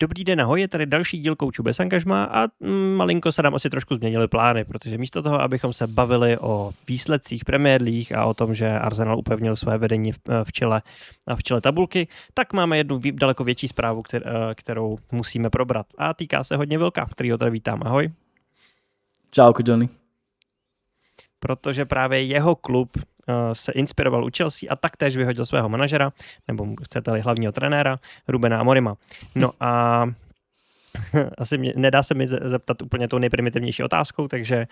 Dobrý den, ahoj, je tady další díl Koučů bez angažmá a malinko se nám asi trošku změnily plány, protože místo toho, abychom se bavili o výsledcích Premier League a o tom, že Arsenal upevnil své vedení v čele tabulky, tak máme jednu daleko větší zprávu, kterou musíme probrat. A týká se hodně Vilka, kterýho tady vítám. Ahoj. Čauko, Johnny. Protože právě jeho klub se inspiroval u Chelsea a taktéž vyhodil svého manažera, nebo chcete-li hlavního trenéra, Rubena Amorima. No a asi nedá se mi zeptat úplně tou nejprimitivnější otázkou, takže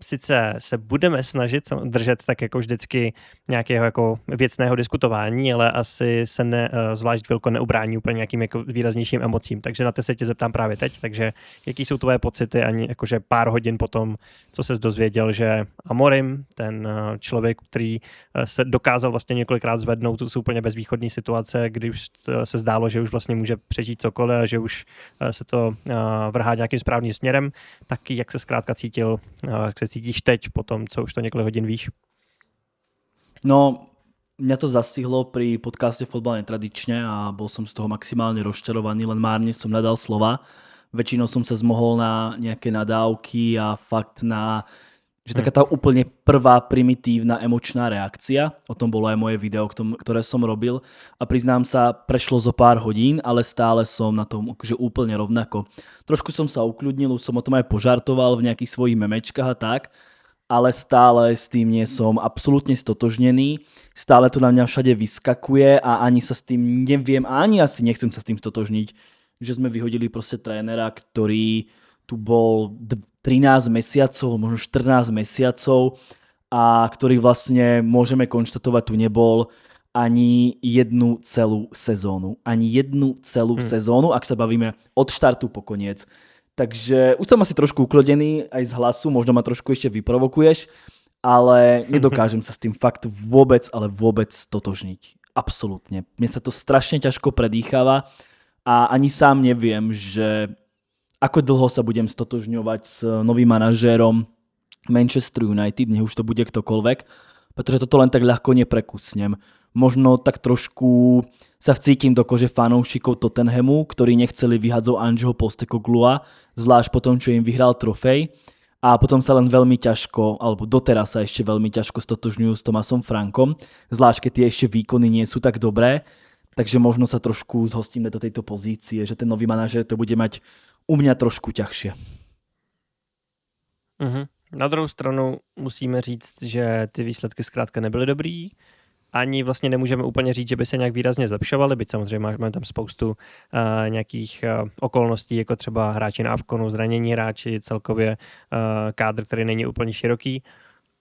sice se budeme snažit držet tak jako vždycky nějakého jako věcného diskutování, ale asi se zvlášť Vilko neubrání úplně nějakým jako výraznějším emocím, takže na to se tě zeptám právě teď, takže jaký jsou tvoje pocity ani jakože pár hodin potom, co ses dozvěděl, že Amorim, ten člověk, který se dokázal vlastně několikrát zvednout z úplně bezvýchodné situace, kdy už se zdálo, že už vlastně může přežít cokoliv a že už se to vrhá nějakým správným směrem, tak jak se zkrátka cítil, jak se cítíš teď po tom, co už to několik hodin víš? No, mňa to zastihlo pri podcaste Fotbal netradične a bol som z toho maximálne rozčarovaný, len márne som nadal slova. Väčšinou som sa zmohol na nejaké nadávky a fakt na že taká tá úplne prvá primitívna emočná reakcia, o tom bolo aj moje video, ktoré som robil a priznám sa, prešlo zo pár hodín, ale stále som na tom akože úplne rovnako. Trošku som sa ukľudnil, už som o tom aj požartoval v nejakých svojich memečkách a tak, ale stále s tým nie som absolútne stotožnený, stále to na mňa všade vyskakuje a ani sa s tým neviem, a ani asi nechcem sa s tým stotožniť, že sme vyhodili proste trénera, ktorý tu bol 13 mesiacov, možno 14 mesiacov a ktorý vlastne môžeme konštatovať tu nebol ani jednu celú sezónu. Ani jednu celú sezónu, ak sa bavíme od štartu po koniec. Takže už som asi trošku uklodený aj z hlasu, možno ma trošku ešte vyprovokuješ, ale nedokážem sa s tým fakt vôbec, ale vôbec stotožniť. Absolútne. Mne sa to strašne ťažko predýcháva a ani sám neviem, že ako dlho sa budem stotožňovať s novým manažérom Manchester United, nech už to bude ktokoľvek, pretože toto len tak ľahko neprekusnem. Možno tak trošku sa vcítim do kože fanúšikov Tottenhamu, ktorí nechceli vyhadzovať Angeho Postecoglua, zvlášť po tom, čo im vyhral trofej. A potom sa len veľmi ťažko, alebo doteraz sa ešte veľmi ťažko stotožňujú s Thomasom Frankom, zvlášť keď tie ešte výkony nie sú tak dobré. Takže možno sa trošku zhostíme do tejto pozície, že ten nový manažér to bude mať u mňa trošku ťažšie. Na druhou stranu musíme říct, že ty výsledky zkrátka nebyly dobrý. Ani vlastně nemůžeme úplně říct, že by se nějak výrazně zlepšovaly, byť samozřejmě máme tam spoustu nějakých okolností, jako třeba hráči na Avkonu, zranění hráči, celkově kádr, který není úplně široký.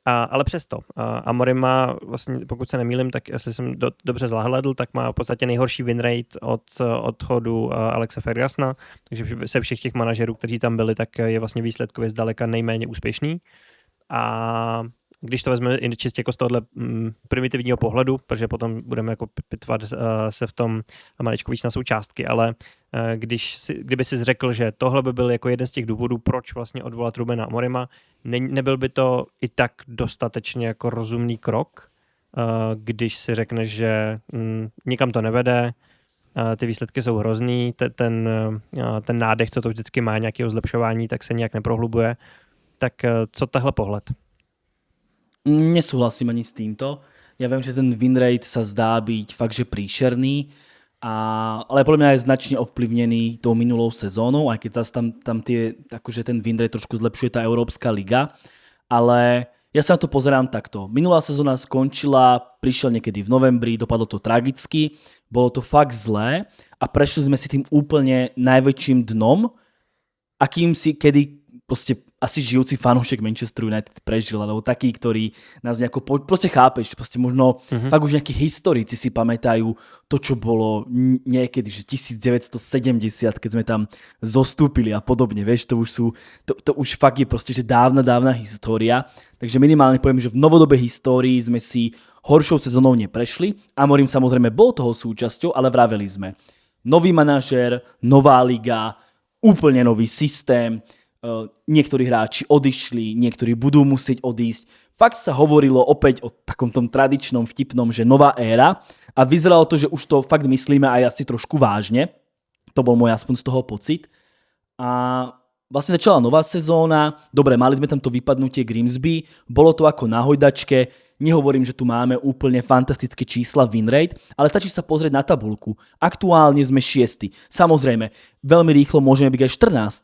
Ale přesto, Amorim má, vlastně, pokud se nemýlim, tak jestli jsem dobře zahledl, tak má v podstatě nejhorší win rate od odchodu Alexe Fergusona, takže se všech těch manažerů, kteří tam byli, tak je vlastně výsledkově zdaleka nejméně úspěšný. A když to vezmeme i čistě jako z tohohle primitivního pohledu, protože potom budeme jako pitvat se v tom maličko víc na součástky, ale kdyby si řekl, že tohle by byl jako jeden z těch důvodů, proč vlastně odvolat Rubena Amorima, nebyl by to i tak dostatečně jako rozumný krok, když si řekneš, že nikam to nevede, ty výsledky jsou hrozný, ten nádech, co to vždycky má nějakého zlepšování, tak se nějak neprohlubuje. Tak co tahle pohled? Nesúhlasím ani s týmto. Ja viem, že ten win rate sa zdá byť fakt, že príšerný, ale podľa mňa je značne ovplyvnený tou minulou sezónou, aj keď zase tam akože ten win rate trošku zlepšuje tá Európska liga, ale ja sa na to pozerám takto. Minulá sezóna skončila, prišiel niekedy v novembri, dopadlo to tragicky, bolo to fakt zlé a prešli sme si tým úplne najväčším dnom, akým si kedy proste asi žijúci fanúšek Manchester United prežil, alebo taký, ktorý nás nejako proste chápeš, proste možno fakt už nejakí historici si pamätajú to, čo bolo niekedy, že 1970, keď sme tam zostúpili a podobne, vieš, to už fakt je proste, že dávna história, takže minimálne poviem, že v novodobej histórii sme si horšou sezónou neprešli. Amorim samozrejme bol toho súčasťou, ale vraveli sme, nový manažér, nová liga, úplne nový systém, niektorí hráči odišli, niektorí budú musieť odísť. Fakt sa hovorilo opäť o takom tom tradičnom vtipnom, že nová éra a vyzeralo to, že už to fakt myslíme aj asi trošku vážne. To bol môj aspoň z toho pocit. A vlastne začala nová sezóna, dobre, mali sme tam to vypadnutie Grimsby, bolo to ako na hojdačke, nehovorím, že tu máme úplne fantastické čísla win rate, ale stačí sa pozrieť na tabuľku. Aktuálne sme 6. Samozrejme, veľmi rýchlo môžeme byť aj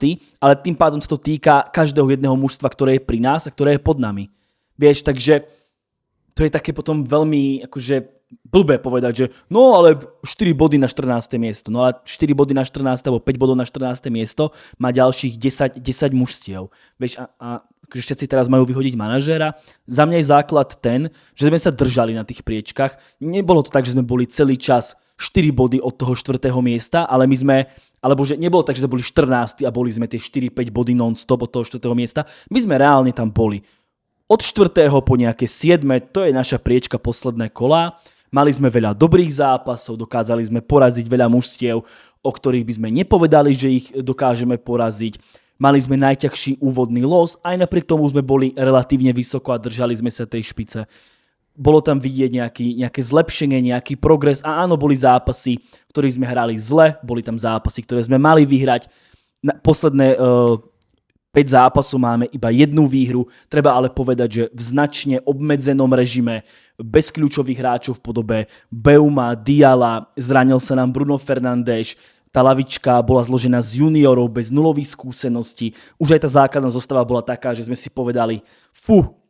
14., ale tým pádom sa to týka každého jedného mužstva, ktoré je pri nás a ktoré je pod nami. Vieš, takže to je také potom veľmi akože blbé povedať, že no ale 4 body na 14. miesto. No ale 4 body na 14. alebo 5 bodov na 14. miesto má ďalších 10 mužstiev. Vieš, a všetci teraz majú vyhodiť manažéra. Za mňa je základ ten, že sme sa držali na tých priečkach. Nebolo to tak, že sme boli celý čas 4 body od toho 4. miesta, ale my sme, alebo že nebolo tak, že sme boli 14. a boli sme tie 4-5 body non-stop od toho 4. miesta. My sme reálne tam boli. Od 4. po nejaké 7. to je naša priečka posledné kola. Mali sme veľa dobrých zápasov, dokázali sme poraziť veľa mužstiev, o ktorých by sme nepovedali, že ich dokážeme poraziť. Mali sme najťažší úvodný los, aj napriek tomu sme boli relatívne vysoko a držali sme sa tej špice. Bolo tam vidieť nejaké zlepšenie, nejaký progres a áno, boli zápasy, v ktorých sme hrali zle, boli tam zápasy, ktoré sme mali vyhrať. Posledné 5 zápasov máme iba 1 výhru, treba ale povedať, že v značne obmedzenom režime, bez kľúčových hráčov v podobe Beuma, Diala, zranil sa nám Bruno Fernandes, tá lavička bola zložená z juniorov bez nulových skúseností, už aj tá základná zostava bola taká, že sme si povedali,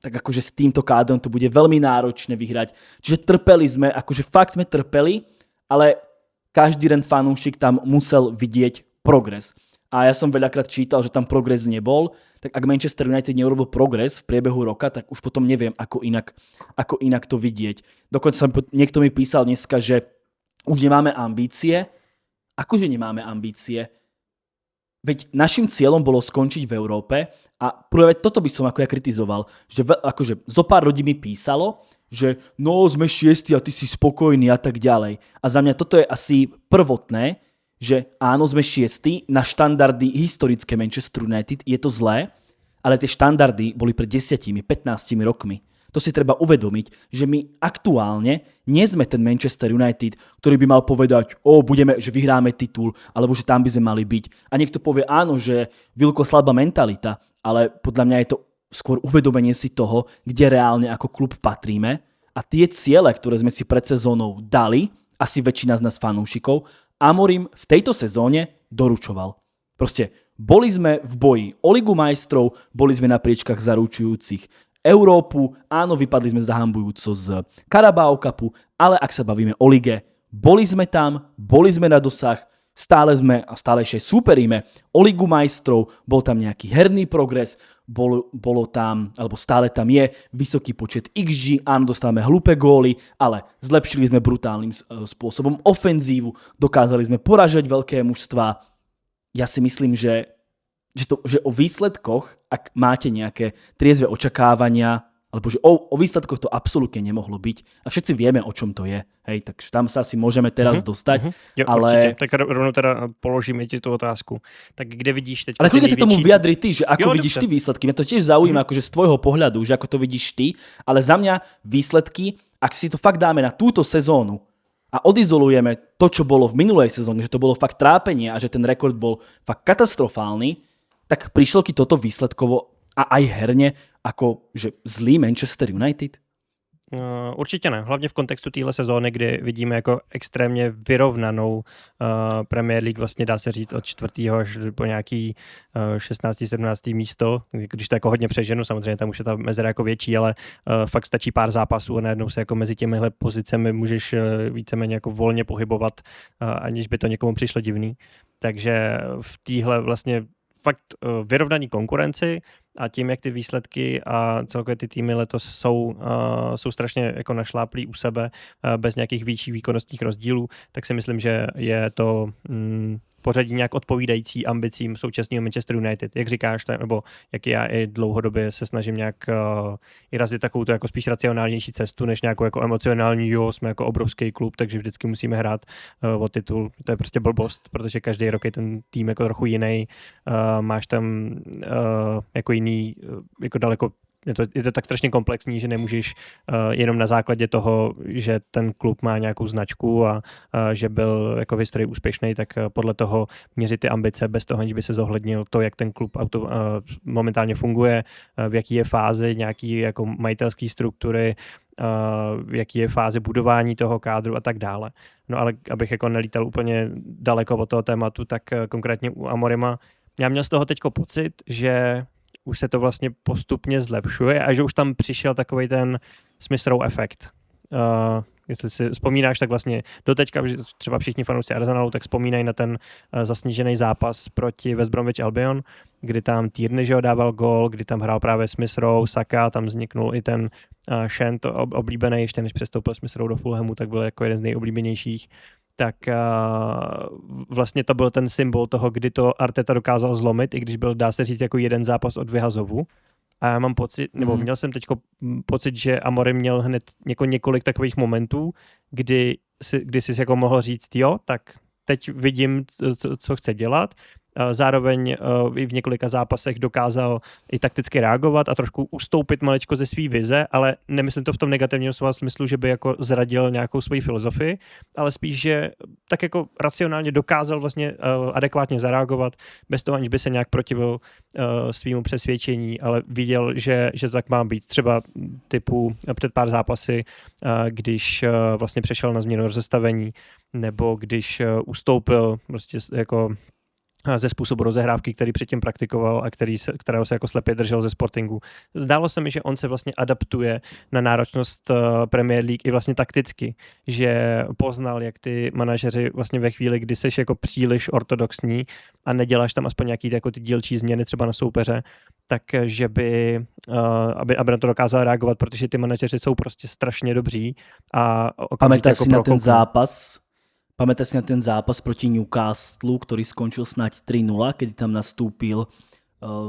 tak akože s týmto kádrom to bude veľmi náročné vyhrať. Čiže trpeli sme, akože fakt sme trpeli, ale každý jeden fanúšik tam musel vidieť progres. A ja som veľakrát čítal, že tam progres nebol, tak ak Manchester United neurobil progres v priebehu roka, tak už potom neviem, ako inak to vidieť. Dokonca niekto mi písal dneska, že už nemáme ambície. Akože nemáme ambície? Veď našim cieľom bolo skončiť v Európe a prvé toto by som ako ja kritizoval, že akože zo pár ľudí mi písalo, že no sme 6 a ty si spokojný a tak ďalej. A za mňa toto je asi prvotné, že áno, sme 6. na štandardy historické Manchester United, je to zlé, ale tie štandardy boli pred 10-15 rokmi. To si treba uvedomiť, že my aktuálne nie sme ten Manchester United, ktorý by mal povedať, že vyhráme titul, alebo že tam by sme mali byť. A niekto povie, áno, že Vilko slabá mentalita, ale podľa mňa je to skôr uvedomenie si toho, kde reálne ako klub patríme. A tie ciele, ktoré sme si pred sezónou dali, asi väčšina z nás fanúšikov, Amorim v tejto sezóne doručoval. Proste boli sme v boji o Ligu majstrov, boli sme na priečkách zaručujúcich Európu, áno, vypadli sme zahambujúco z Carabao Cupu, ale ak sa bavíme o lige, boli sme tam, boli sme na dosah, stále sme a stále ešte súperíme o Ligu majstrov, bol tam nejaký herný progres, bolo tam, alebo stále tam je vysoký počet XG, áno, dostávame hlúpe góly, ale zlepšili sme brutálnym spôsobom ofenzívu, dokázali sme poražať veľké mužstvá. Ja si myslím, že o výsledkoch, ak máte nejaké triezve očakávania, alebo že o výsledkoch to absolútne nemohlo byť. A všetci vieme, o čom to je. Hej, takže tam sa asi môžeme teraz dostať. Jo, ale... Určite. Tak rovno teda položíme ti tú otázku. Tak kde vidíš teď... Ale kľudne sa tomu vyjadri ty, že ako vidíš ty výsledky. Mňa to tiež zaujíma, akože z tvojho pohľadu, že ako to vidíš ty. Ale za mňa výsledky, ak si to fakt dáme na túto sezónu a odizolujeme to, čo bolo v minulej sezóne, že to bolo fakt trápenie a že ten rekord bol fakt katastrofálny, tak prišlo ti toto výsledkovo a aj herne ako že zlý Manchester United? Určitě ne. Hlavně v kontextu téhle sezóny, kdy vidíme jako extrémně vyrovnanou Premier League, vlastně dá se říct od 4. až po nějaký 16. 17. místo, když to jako hodně přeženu, samozřejmě tam už je ta mezera jako větší, ale fakt stačí pár zápasů a najednou se jako mezi těmihle pozicemi můžeš víceméně jako volně pohybovat, aniž by to někomu přišlo divný. Takže v téhle vlastně fakt vyrovnaný konkurenci a tím, jak ty výsledky a celkově ty týmy letos jsou strašně jako našláplí u sebe bez nějakých větších výkonnostních rozdílů, tak si myslím, že je to pořadí nějak odpovídající ambicím současného Manchester United. Jak říkáš, nebo jak já i dlouhodobě se snažím nějak i razit takovou jako spíš racionálnější cestu, než nějakou jako emocionální, jsme jako obrovský klub, takže vždycky musíme hrát o titul. To je prostě blbost, protože každý rok je ten tým jako trochu jiný. Máš tam jako jiný, jako daleko je to tak strašně komplexní, že nemůžeš jenom na základě toho, že ten klub má nějakou značku a že byl jako v historii úspěšný, tak podle toho měřit ty ambice bez toho, aniž by se zohlednil to, jak ten klub momentálně funguje, v jaký je fázi nějaký jako majitelský struktury, v jaký je fáze budování toho kádru a tak dále. No ale abych jako nelítal úplně daleko od toho tématu, tak konkrétně u Amorima já měl z toho teďko pocit, že už se to vlastně postupně zlepšuje a že už tam přišel takovej ten Smith Rowe efekt. Jestli si vzpomínáš, tak vlastně doteďka, třeba všichni fanoušci Arsenalu, tak vzpomínají na ten zasnížený zápas proti West Bromwich Albion, kdy tam Tierney, že ho dával gól, kdy tam hrál právě Smith Rowe, Saka, tam vzniknul i ten Shant oblíbený, ještě než přestoupil Smith Rowe do Fulhamu, tak byl jako jeden z nejoblíbenějších. Tak vlastně to byl ten symbol toho, kdy to Arteta dokázal zlomit, i když byl, dá se říct, jako jeden zápas od vyhazovu. A já mám pocit, nebo měl jsem teď pocit, že Amorim měl hned několik takových momentů, kdy jsi jako mohl říct, jo, tak teď vidím, co chce dělat. Zároveň v několika zápasech dokázal i takticky reagovat a trošku ustoupit maličko ze své vize, ale nemyslím to v tom negativním slova smyslu, že by jako zradil nějakou svoji filozofii, ale spíš, že tak jako racionálně dokázal vlastně adekvátně zareagovat, bez toho, aniž by se nějak protivil svýmu přesvědčení, ale viděl, že to tak má být. Třeba typu před pár zápasy, když vlastně přešel na změnu rozestavení, nebo když ustoupil prostě jako ze způsobu rozehrávky, který předtím praktikoval a kterého se jako slepě držel ze Sportingu. Zdálo se mi, že on se vlastně adaptuje na náročnost Premier League i vlastně takticky, že poznal, jak ty manažeři vlastně ve chvíli, kdy seš jako příliš ortodoxní a neděláš tam aspoň nějaký jako ty dílčí změny třeba na soupeře, takže aby na to dokázal reagovat, protože ty manažeři jsou prostě strašně dobří a okamžitě jako Pamätáš si na ten zápas proti Newcastle, ktorý skončil snáď 3-0, kedy tam nastúpil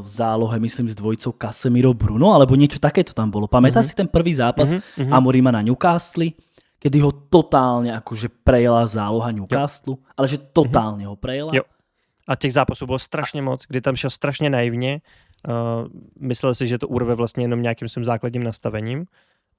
v zálohe, myslím, s dvojicou Casemiro Bruno, alebo niečo takéto tam bolo. Pamätáš si ten prvý zápas Amorima na Newcastle, kedy ho totálne akože prejela záloha Newcastle, ale že totálne ho prejela? Jo. A těch zápasů bylo strašně moc, kdy tam šel strašně naivně. Myslel si, že to urve vlastně jenom nějakým svým základním nastavením,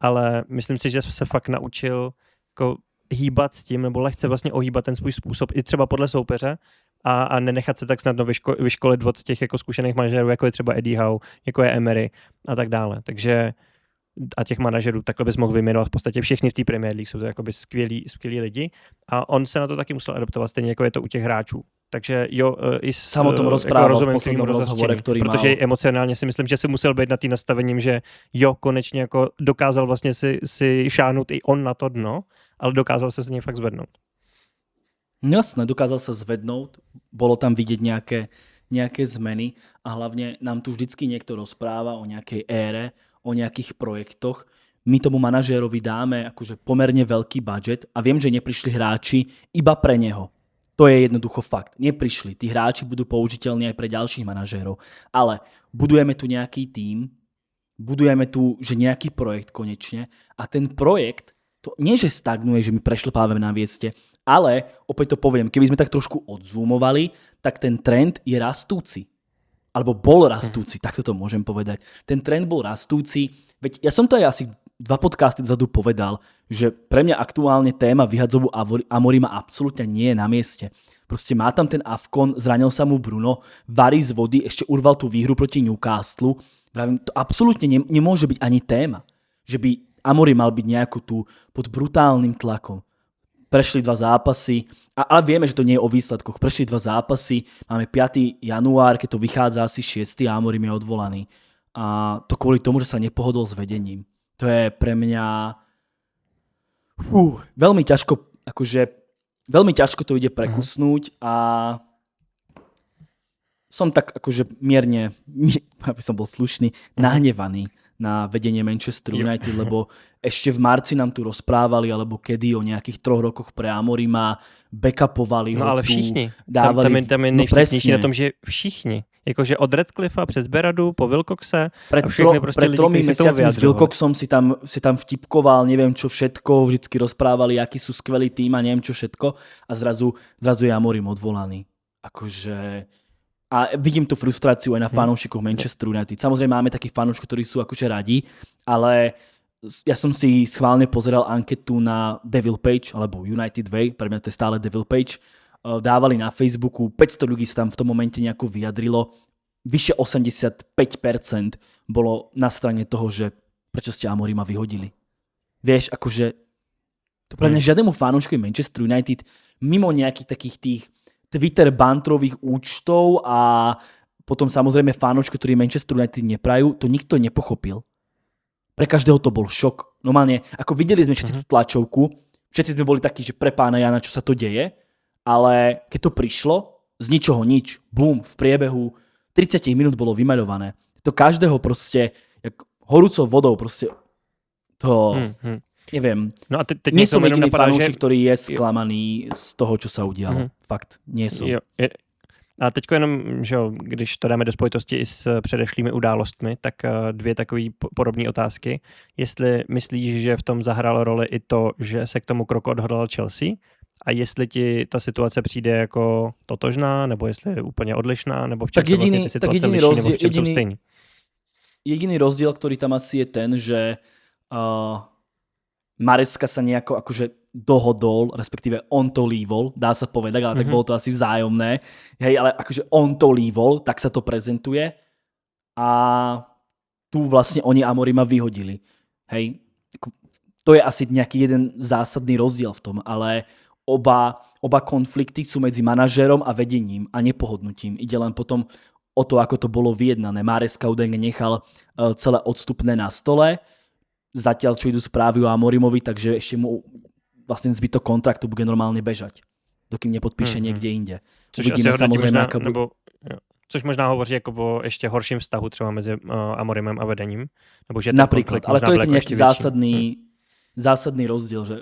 ale myslím si, že se fakt naučil jako hýbat s tím, nebo lehce vlastně ohýbat ten svůj způsob i třeba podle soupeře a nenechat se tak snadno vyškolit od těch jako zkušených manažerů, jako je třeba Eddie Howe, jako je Emery a tak dále. Takže a těch manažerů takhle bys mohl vyjmenovat v podstatě všichni v té Premier League, jsou to jakoby skvělí lidi a on se na to taky musel adaptovat, stejně jako je to u těch hráčů. Takže jo, i sám o tom rozprával v poslednom rozhovore, ktorý mal. Protože emocionálně si myslím, že si musel být na tým nastavením, že jo, konečně jako dokázal vlastně si šáhnout i on na to dno, ale dokázal sa z nej fakt zvednúť. No jasné, dokázal sa zvednúť, bolo tam vidieť nejaké zmeny a hlavne nám tu vždycky niekto rozpráva o nejakej ére, o nejakých projektoch. My tomu manažérovi dáme akože pomerne veľký budget a viem, že neprišli hráči iba pre neho. To je jednoducho fakt. Neprišli. Tí hráči budú použiteľní aj pre ďalších manažérov. Ale budujeme tu nejaký tím, budujeme tu že nejaký projekt konečne a ten projekt to nie, že stagnuje, že my prešľapávame na mieste, ale opäť to poviem, keby sme tak trošku odzoomovali, tak ten trend je rastúci. Alebo bol rastúci, takto to môžem povedať. Ten trend bol rastúci, veď ja som to aj asi 2 podcasty dozadu povedal, že pre mňa aktuálne téma vyhadzovu Amorima absolútne nie je na mieste. Proste má tam ten Afkon, zranil sa mu Bruno, varí z vody, ešte urval tú výhru proti Newcastle. To absolútne nemôže byť ani téma, že by Amorim mal byť nejako tu pod brutálnym tlakom. Prešli 2 zápasy, ale vieme, že to nie je o výsledkoch. Prešli 2 zápasy, máme 5. január, keď to vychádza asi 6. a Amorim je odvolaný. A to kvôli tomu, že sa nepohodol s vedením. To je pre mňa veľmi ťažko to ide prekusnúť a som tak akože mierne, aby som bol slušný, nahnevaný na vedenie Manchester United, lebo ešte v marci nám tu rozprávali, alebo kedy o nejakých 3 rokoch pre Amorima backupovali ho. No ale všichni. Tam je nejvtipnější na tom, že všichni. Jakože od Radcliffa přes Beradu po Wilcoxe a všechny prostě pred lidi, 3 kteří se tomu mesiacmi s Wilcoxom si tam vtipkoval, neviem čo všetko, vždycky rozprávali, aký sú skvelý tým a neviem čo všetko a zrazu je Amorim odvolaný. Akože A vidím tú frustráciu aj na fanúšikoch Manchester United. Samozrejme máme takých fanúšikov, ktorí sú akože radi, ale ja som si schválne pozeral anketu na Devil Page, alebo United Way, pre mňa to je stále Devil Page. Dávali na Facebooku, 500 ľudí sa tam v tom momente nejako vyjadrilo. Vyše 85% bolo na strane toho, že prečo ste Amorima vyhodili. Vieš, akože to pre mňa žiadnemu fanúšikovi Manchester United mimo nejakých takých tých Twitter bantrových účtov a potom samozrejme fanúšikov, ktorí Manchester United neprajú, to nikto nepochopil. Pre každého to bol šok. Normálne, ako videli sme všetci tú tlačovku, všetci sme boli takí, že pre pána Jana, čo sa to deje, ale keď to prišlo, z ničoho nič, bum, v priebehu 30 minút bolo vymaľované. To každého proste, jak horúcou vodou proste to... Neviem. No a teď nie som jediný fanúšik, ktorý je sklamaný z toho, čo sa udialo. Fakt, nie som. A teď jenom, že když to dáme do spojitosti i s předešlými událostmi, tak dvě takové podobné otázky. Jestli myslíš, že v tom zahrál roli i to, že se k tomu kroku odhodlal Chelsea, a jestli ti ta situace přijde jako totožná, nebo jestli je úplně odlišná, nebo v čem se vlastně ty situace liší, nebo v čem jsou stejný. Jediný rozdiel, ktorý tam asi je ten, že Maresca sa nejako akože dohodol, respektíve on to lívol, dá sa povedať, ale tak bolo to asi vzájomné. Hej, ale akože on to lívol, tak sa to prezentuje a tu vlastne oni Amorima vyhodili. Hej, to je asi nejaký jeden zásadný rozdiel v tom, ale oba konflikty sú medzi manažérom a vedením a nepohodnutím. Ide len potom o to, ako to bolo vyjednané. Maresca údajne nechal celé odstupné na stole, zatiaľ, čo idú správy o Amorimovi, takže ešte mu vlastne zbytok kontraktu bude normálne bežať, dokým nepodpíše niekde inde. Což asi samozrejme, což možná hovoří jako o ještě horším vztahu třeba mezi Amorimem a vedením. Nebo že ten napríklad, ale to je ten nejaký zásadný rozdiel, že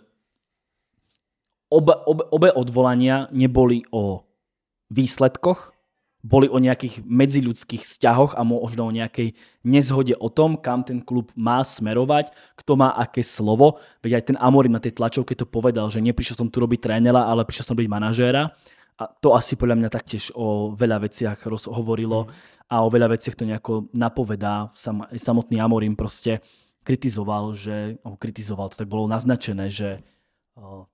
obe odvolania neboli o výsledkoch, boli o nejakých medziľudských vzťahoch a možno o nejakej nezhode o tom, kam ten klub má smerovať, kto má aké slovo. Veď aj ten Amorim na tej tlačovke to povedal, že neprišiel som tu robiť trénera, ale prišiel som byť manažéra. A to asi podľa mňa taktiež o veľa veciach hovorilo a o veľa veciach to nejako napovedá. Samotný Amorim proste kritizoval, to tak bolo naznačené, že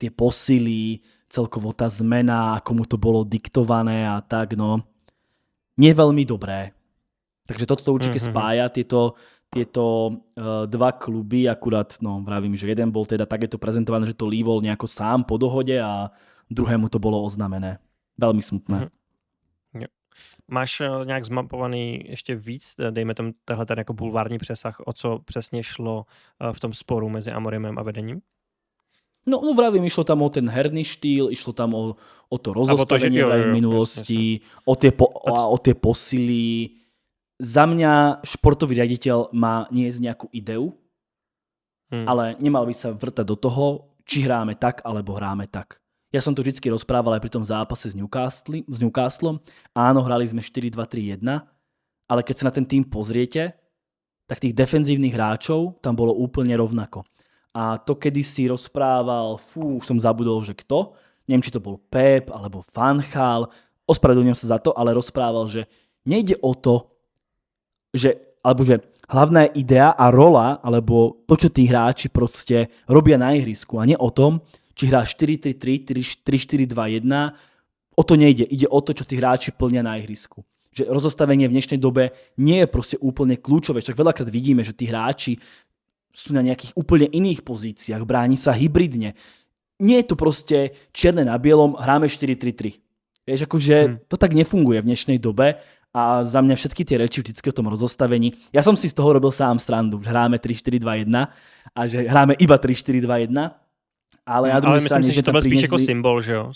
tie posily, celkovo tá zmena, komu to bolo diktované a tak, no nie veľmi dobré. Takže toto určite spája tieto dva kluby, akurát, no vravím, že jeden bol teda tak je to prezentované, že to lívol nejako sám po dohode a druhému to bolo oznamené. Veľmi smutné. Máš nějak zmapovaný ještě víc, dejme tam tahle ten jako bulvární přesah, o co přesně šlo v tom sporu mezi Amorimem a vedením? No vravím, išlo tam o ten herný štýl, išlo tam o to rozostavenie v minulosti, o tie posily. Za mňa športový riaditeľ má niesť nejakú ideu, ale nemal by sa vrtať do toho, či hráme tak, alebo hráme tak. Ja som to vždy rozprával aj pri tom zápase s Newcastlom. Áno, hrali sme 4-2-3-1, ale keď sa na ten tým pozriete, tak tých defenzívnych hráčov tam bolo úplne rovnako. A to kedysi rozprával, už som zabudol, že kto, neviem, či to bol Pep alebo Van Gaal, ospravedlňujem sa za to, ale rozprával, že nejde o to, že hlavná idea a rola, alebo to, čo tí hráči proste robia na ihrisku a nie o tom, či hrá 4-3-3, 3-4-2-1, o to nejde. Ide o to, čo tí hráči plnia na ihrisku. Že rozostavenie v dnešnej dobe nie je proste úplne kľúčové. Však veľakrát vidíme, že tí hráči sú na nejakých úplne iných pozíciách, bráni sa hybridne. Nie je to proste čierne na bielom, hráme 4-3-3. Vieš, akože to tak nefunguje v dnešnej dobe a za mňa všetky tie reči vždycky o tom rozostavení. Ja som si z toho robil sám srandu, že hráme 3-4-2-1 a že hráme iba 3-4-2-1, ale na druhej strane, myslím si, že to byl spíš jako symbol, že jo?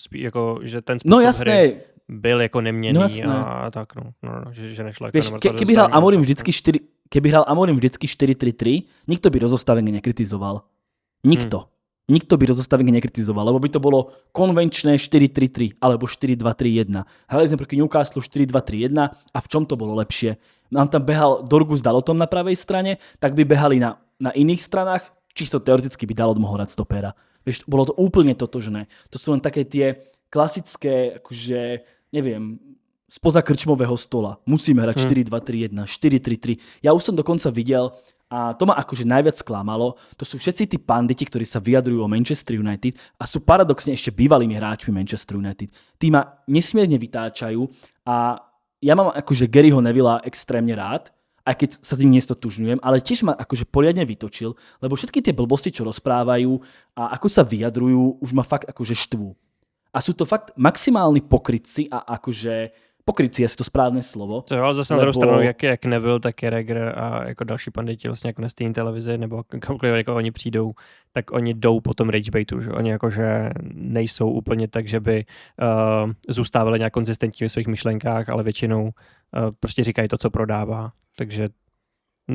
Že ten způsob hry byl jako neměný a tak, no že nešlo jako vieš, keby hral Amorim vždycky 4-3-3, nikto by rozostavenie nekritizoval. Nikto by rozostavenie nekritizoval, lebo by to bolo konvenčné 4-3-3 alebo 4-2-3-1. Hrali sme proti Newcastle 4-2-3-1 a v čom to bolo lepšie? Nám tam behal Dorgu s Dalotom na pravej strane, tak by behali na iných stranách, čisto teoreticky by Dalot mohol hrať stopéra. Vieš, bolo to úplne totožné. To sú len také tie klasické, akože, neviem, spoza krčmového stola. Musíme hrať 4-2-3-1, 4-3-3. Ja už som dokonca videl, a to ma akože najviac sklamalo, to sú všetci tí panditi, ktorí sa vyjadrujú o Manchester United a sú paradoxne ešte bývalými hráčmi Manchester United. Tí ma nesmierne vytáčajú a ja mám akože Garyho Nevilla extrémne rád, aj keď sa s ním nestotožňujem, ale tiež ma akože poriadne vytočil, lebo všetky tie blbosti, čo rozprávajú a ako sa vyjadrujú, už ma fakt akože štvú. A sú to fakt maximálni pokrytci a akože pokrytci je to správné slovo. To jo, ale zase na druhou stranu, jak Neville, tak Carragher a jako další panditi vlastně jako na stejné televizi nebo kamkoliv jako oni přijdou, tak oni jdou po tom ragebaitu, že oni jakože nejsou úplně tak, že by zůstávali nějak konzistentní ve svých myšlenkách, ale většinou prostě říkají to, co prodává. Takže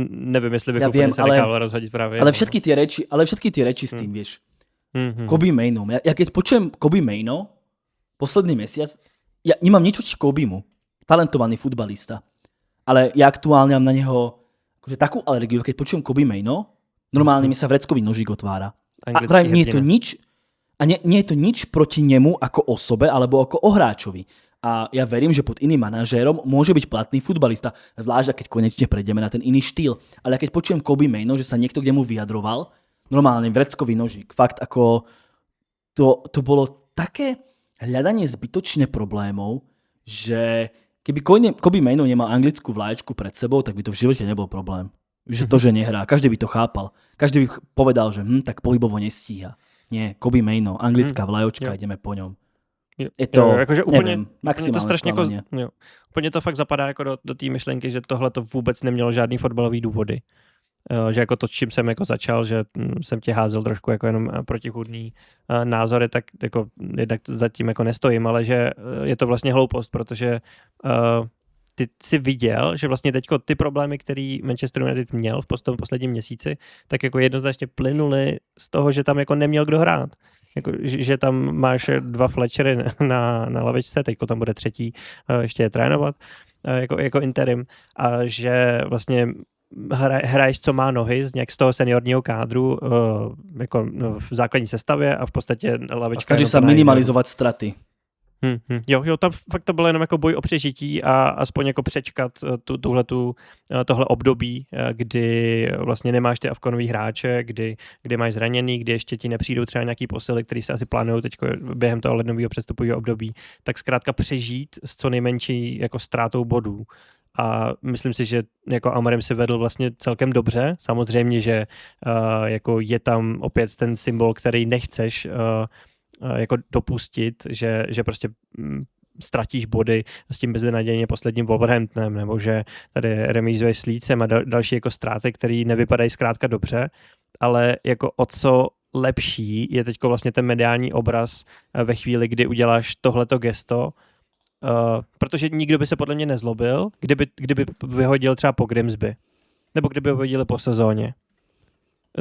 nevím, jestli bych úplně se nechával rozhodit právě. Ale všetky tie reči s tým, vieš. Kobe Maino. Ja keď počujem Kobe Maino, posledný mesiac, ja nemám nič voči Kobimu. Talentovaný futbalista. Ale ja aktuálne mám na neho akože takú alergiu, keď počujem Kobe Maino, normálne mi sa vreckový nožík otvára. A práve nie je to nič, nie je to nič proti nemu ako osobe, alebo ako o hráčovi. A ja verím, že pod iným manažérom môže byť platný futbalista, zvlášť keď konečne prejdeme na ten iný štýl. Ale keď počujem Kobe Maino, že sa niekto k nemu vyjadroval, normálne vreckový nožík. Fakt ako to bolo také hľadanie zbytočne problémov, že keby Kobe Maino nemal anglickú vlaječku pred sebou, tak by to v živote nebol problém. Že to, že nehrá. Každý by to chápal. Každý by povedal, že tak pohybovo nestíha. Nie, Kobe Maino, anglická vlajočka, ideme po ňom. Je to, jakože nevím, maximálne sklamanie. Úplně to fakt zapadá jako do té myšlenky, že tohle to vůbec nemělo žádný fotbalový důvody. Že jako to, čím jsem jako začal, že jsem tě házel trošku jako jenom protichůdný názory, tak jako jednak zatím jako nestojím, ale že je to vlastně hloupost, protože ty si viděl, že vlastně teďko ty problémy, který Manchester United měl v tom posledním měsíci, tak jako jednoznačně plynuly z toho, že tam jako neměl kdo hrát. Jako, že tam máš 2 Fletchery na lavičce, teďko tam bude třetí ještě je trénovat jako interim a že vlastně hraješ, co má nohy z toho seniorního kádru jako v základní sestavě a v podstatě lavička. A snaží sa minimalizovat straty. Jo, tam fakt to bylo jenom jako boj o přežití a aspoň jako přečkat tohle období, kdy vlastně nemáš ty Afconový hráče, kdy máš zraněný, kdy ještě ti nepřijdou třeba nějaký posily, který se asi plánují teď během toho lednového přestupového období, tak zkrátka přežít s co nejmenší jako ztrátou bodů. A myslím si, že jako Amorim si vedl vlastně celkem dobře. Samozřejmě, že jako je tam opět ten symbol, který nechceš jako dopustit, že prostě ztratíš body s tím beznadějně posledním Wolverhamptonem, nebo že tady remízuješ s Leedsem a další jako ztráty, které nevypadají zkrátka dobře, ale jako o co lepší je teďko vlastně ten mediální obraz ve chvíli, kdy uděláš tohleto gesto, protože nikdo by se podle mě nezlobil, kdyby vyhodil třeba po Grimsby, nebo kdyby vyhodili po sezóně.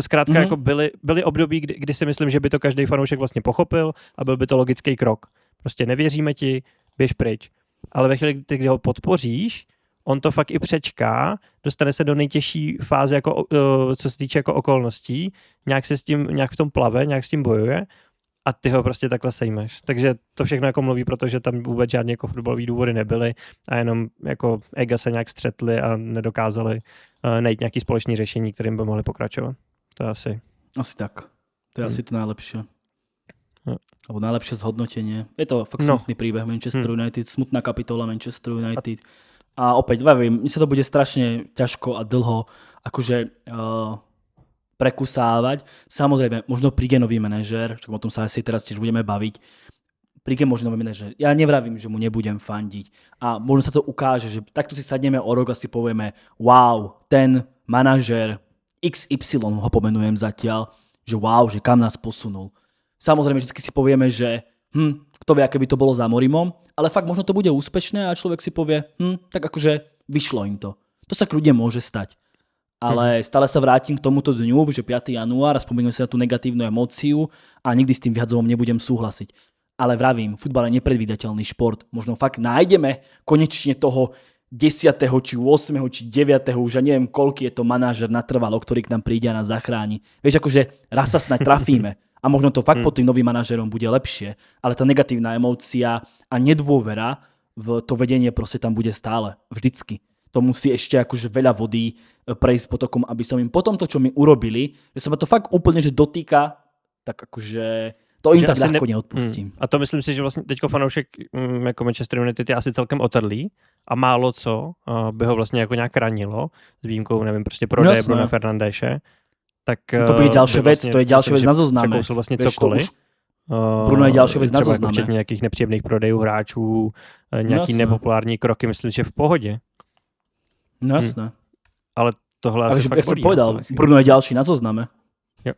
Zkrátka jako byly období, kdy si myslím, že by to každý fanoušek vlastně pochopil a byl by to logický krok. Prostě nevěříme ti, běž pryč. Ale ve chvíli, kdy ho podpoříš, on to fakt i přečká, dostane se do nejtěžší fáze, jako, co se týče jako okolností, nějak v tom plave, nějak s tím bojuje a ty ho prostě takhle sejmeš. Takže to všechno jako mluví, protože tam vůbec žádné jako fotbalové důvody nebyly a jenom jako ega se nějak střetli a nedokázali najít nějaký společný řešení, kterým by mohli pokračovat. To je asi... Asi tak. To je asi to najlepšie. Alebo najlepšie zhodnotenie. Je to fakt smutný príbeh Manchester United, smutná kapitola Manchester United. A opäť, viem, mi sa to bude strašne ťažko a dlho akože prekusávať. Samozrejme, možno príde nový manažér, o tom sa asi teraz tiež budeme baviť. Príde možno nový manažér. Ja nevravím, že mu nebudem fandiť. A možno sa to ukáže, že takto si sadneme o rok a si povieme, wow, ten manažér XY ho pomenujem zatiaľ, že wow, že kam nás posunul. Samozrejme, vždy si povieme, že kto vie, aké by to bolo za Morimom, ale fakt možno to bude úspešné a človek si povie, tak akože vyšlo im to. To sa kľudne môže stať. Ale stále sa vrátim k tomuto dňu, že 5. január a spomínam si na tú negatívnu emóciu a nikdy s tým vyhadzovom nebudem súhlasiť. Ale vravím, futbal je nepredvídateľný šport. Možno fakt nájdeme konečne toho 10. či 8. či 9. už ja neviem, koľký je to manažer natrvalo, ktorý k nám príde a nás zachráni. Vieš, akože raz sa snáď trafíme a možno to fakt pod tým novým manažerom bude lepšie, ale tá negatívna emócia a nedôvera to vedenie proste tam bude stále, vždycky. To musí ešte akože veľa vody prejsť potokom, aby som im potom to, čo mi urobili, že sa ma to fakt úplne že dotýka, tak akože to im tak ľahko neodpustím. A to myslím si, že vlastně teďko fanoušek jako Manchester United je asi celkem otrlý a málo co by ho vlastně jako nějak ranilo, s výjimkou, nevím, prostě prodeje Bruna Fernandéše. Tak to bude ďalšia vec, to je ďalšia vec na zozname. Překousl vlastně cokoliv. Bruno je ďalšia vec na zozname. Třeba včetně nějakých nepříjemných prodejů hráčů, nějaký nepopulární kroky, myslím, že v pohodě. No jasné. Ale tohle asi fakt bolí. Jak som povedal, Bruno je ďalší na zozname. Jo.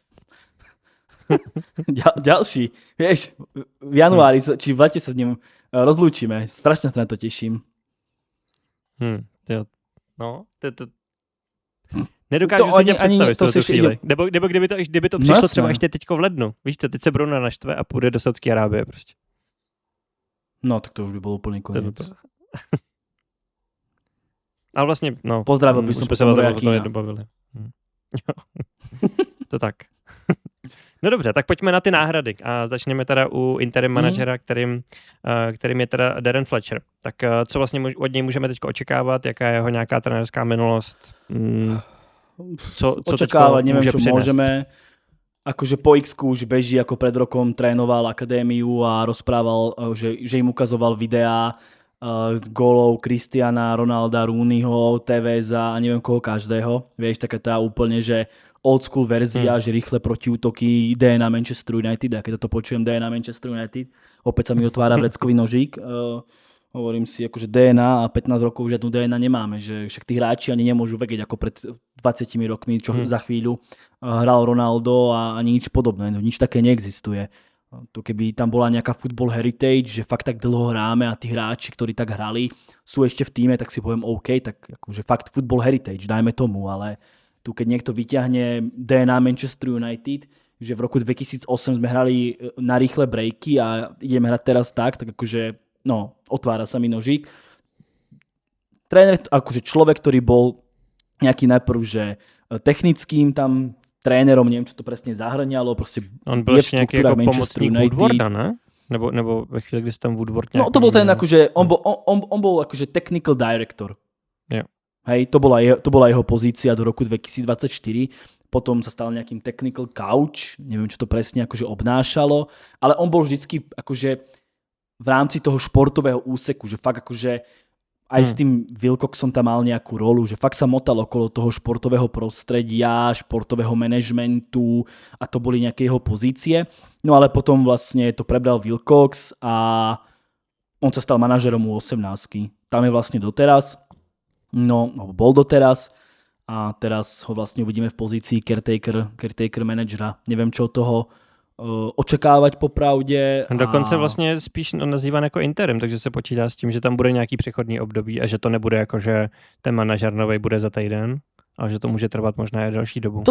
Ďalší. Vieš, v januári, či v lete sa s ním rozlúčime. Strašne sa na to teším. No, nedokážu si tě představit v tu chvíli. Nebo kdyby to přišlo třeba ještě teďko v lednu. Víš co, teď se Bruno naštve a půjde do Saudské Arábie prostě. No, tak to už by bol úplný koniec. Ale vlastně, no. Pozdravil by som potom Rojakina. To tak. No dobře, tak pojďme na ty náhrady a začneme teda u interim manažera, kterým je teda Darren Fletcher. Tak co vlastně od něj můžeme teď očekávat, jaká je jeho nějaká trenérská minulost? Co očakávať, neviem, čo přinést? Môžeme. Akože po X-ku už beží, ako pred rokom trénoval akadémiu a rozprával, že im ukazoval videá gólov Cristiana, Ronalda, Rooneyho, Teveza a neviem koho každého. Vieš, taká tá úplne, že old school verzia, že rýchle protiútoky DNA Manchester United. A keď toto počujem DNA Manchester United, opäť sa mi otvára vreckový nožík. Hovorím si, akože DNA a 15 rokov žiadnu DNA nemáme. Že však tí hráči ani nemôžu vedieť, ako pred 20 rokmi, čo za chvíľu hral Ronaldo a ani nič podobné. No, nič také neexistuje. To keby tam bola nejaká football heritage, že fakt tak dlho hráme a tí hráči, ktorí tak hrali, sú ešte v tíme, tak si poviem OK, tak akože fakt football heritage, dajme tomu, ale tu keď niekto vyťahne DNA Manchester United, že v roku 2008 sme hrali na rýchle breaky a ideme hrať teraz tak akože, no, otvára sa mi nožík. Tréner, akože človek, ktorý bol nejaký najprv, že technickým tam trénerom, neviem, čo to presne zahrňalo, proste on byl ještě nějaký jako pomocník Woodwarda, ne? Nebo ve chvíli, kdy tam Woodward nějaký... No to bol ten akože, on bol akože technical director. Jo. Hej, to bola jeho pozícia do roku 2024. Potom sa stal nejakým technical coach, neviem, čo to presne akože obnášalo, ale on bol vždycky akože v rámci toho športového úseku, že fakt akože aj s tým Wilcoxom tam mal nejakú rolu, že fakt sa motal okolo toho športového prostredia, športového manažmentu a to boli nejaké jeho pozície. No ale potom vlastne to prebral Wilcox a on sa stal manažerom u 18. Tam je vlastne doteraz, no bol doteraz a teraz ho vlastne uvidíme v pozícii caretaker manažera. Neviem, čo od toho očekávať popravde. Dokonce vlastně spíš nazývan jako interim, takže se počítá s tím, že tam bude nějaký přechodný období a že to nebude jako, že ten manažer novej bude za týden, ale že to může trvat možná i další dobu.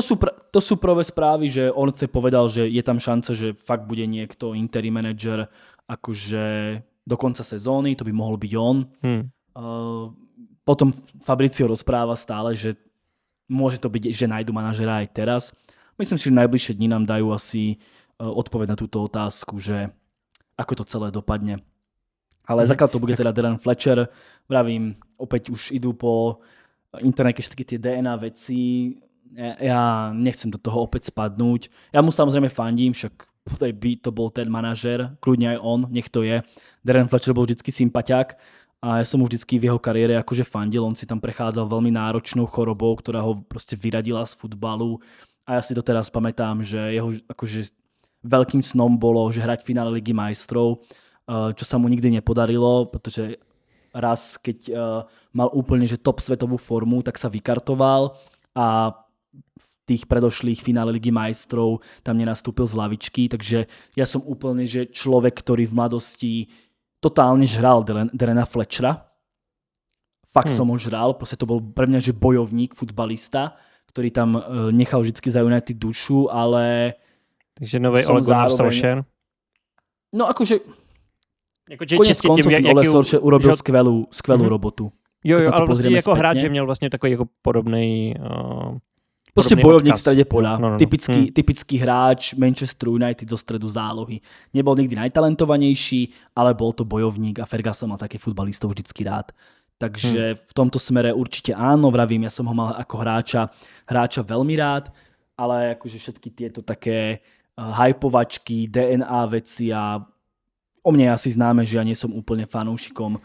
To sú prvé správy, že on sa povedal, že je tam šanca, že fakt bude niekto interim manager akože do konca sezóny, to by mohol byť on. Potom Fabricio rozpráva stále, že môže to byť, že nájdu manažera aj teraz. Myslím si, že najbližšie dni nám dajú asi odpoveď na túto otázku, že ako to celé dopadne. Ale základ to bude teda Darren Fletcher. Vravím, opäť už idú po internete všetky tie DNA veci. Ja nechcem do toho opäť spadnúť. Ja mu samozrejme fandím, však by to bol ten manažer, kľudne aj on, nech to je. Darren Fletcher bol vždycky sympatiák a ja som mu vždycky v jeho kariére akože fandil. On si tam prechádzal veľmi náročnou chorobou, ktorá ho proste vyradila z futbalu. A ja si doteraz pamätám, že jeho akože veľkým snom bolo, že hrať v finále Ligy majstrov, čo sa mu nikdy nepodarilo, pretože raz, keď mal úplne že top svetovú formu, tak sa vykartoval a v tých predošlých finále Ligy majstrov tam nenastúpil z lavičky, takže ja som úplne že človek, ktorý v mladosti totálne žral Darrena Fletchera. Fakt som ho žral, proste to bol pre mňa že bojovník, futbalista, ktorý tam nechal vždycky za United dušu, ale... Takže nový Ole Gunnar Solskjaer? No akože... Konec koncov Ole Solskjaer urobil skvelú robotu. Jo, ale vlastně jako hráč, že měl vlastně takový jako Proste podobný bojovník v odkaz. strede poľa. No. Typický hráč Manchester United zo stredu zálohy. Nebol nikdy najtalentovanejší, ale bol to bojovník a Ferguson mal také futbalistov vždycky rád. Takže v tomto smere určite áno, vravím, ja som ho mal ako hráča veľmi rád, ale akože všetky tieto také hypovačky, DNA veci a o mne asi známe, že ja nie som úplne fanúšikom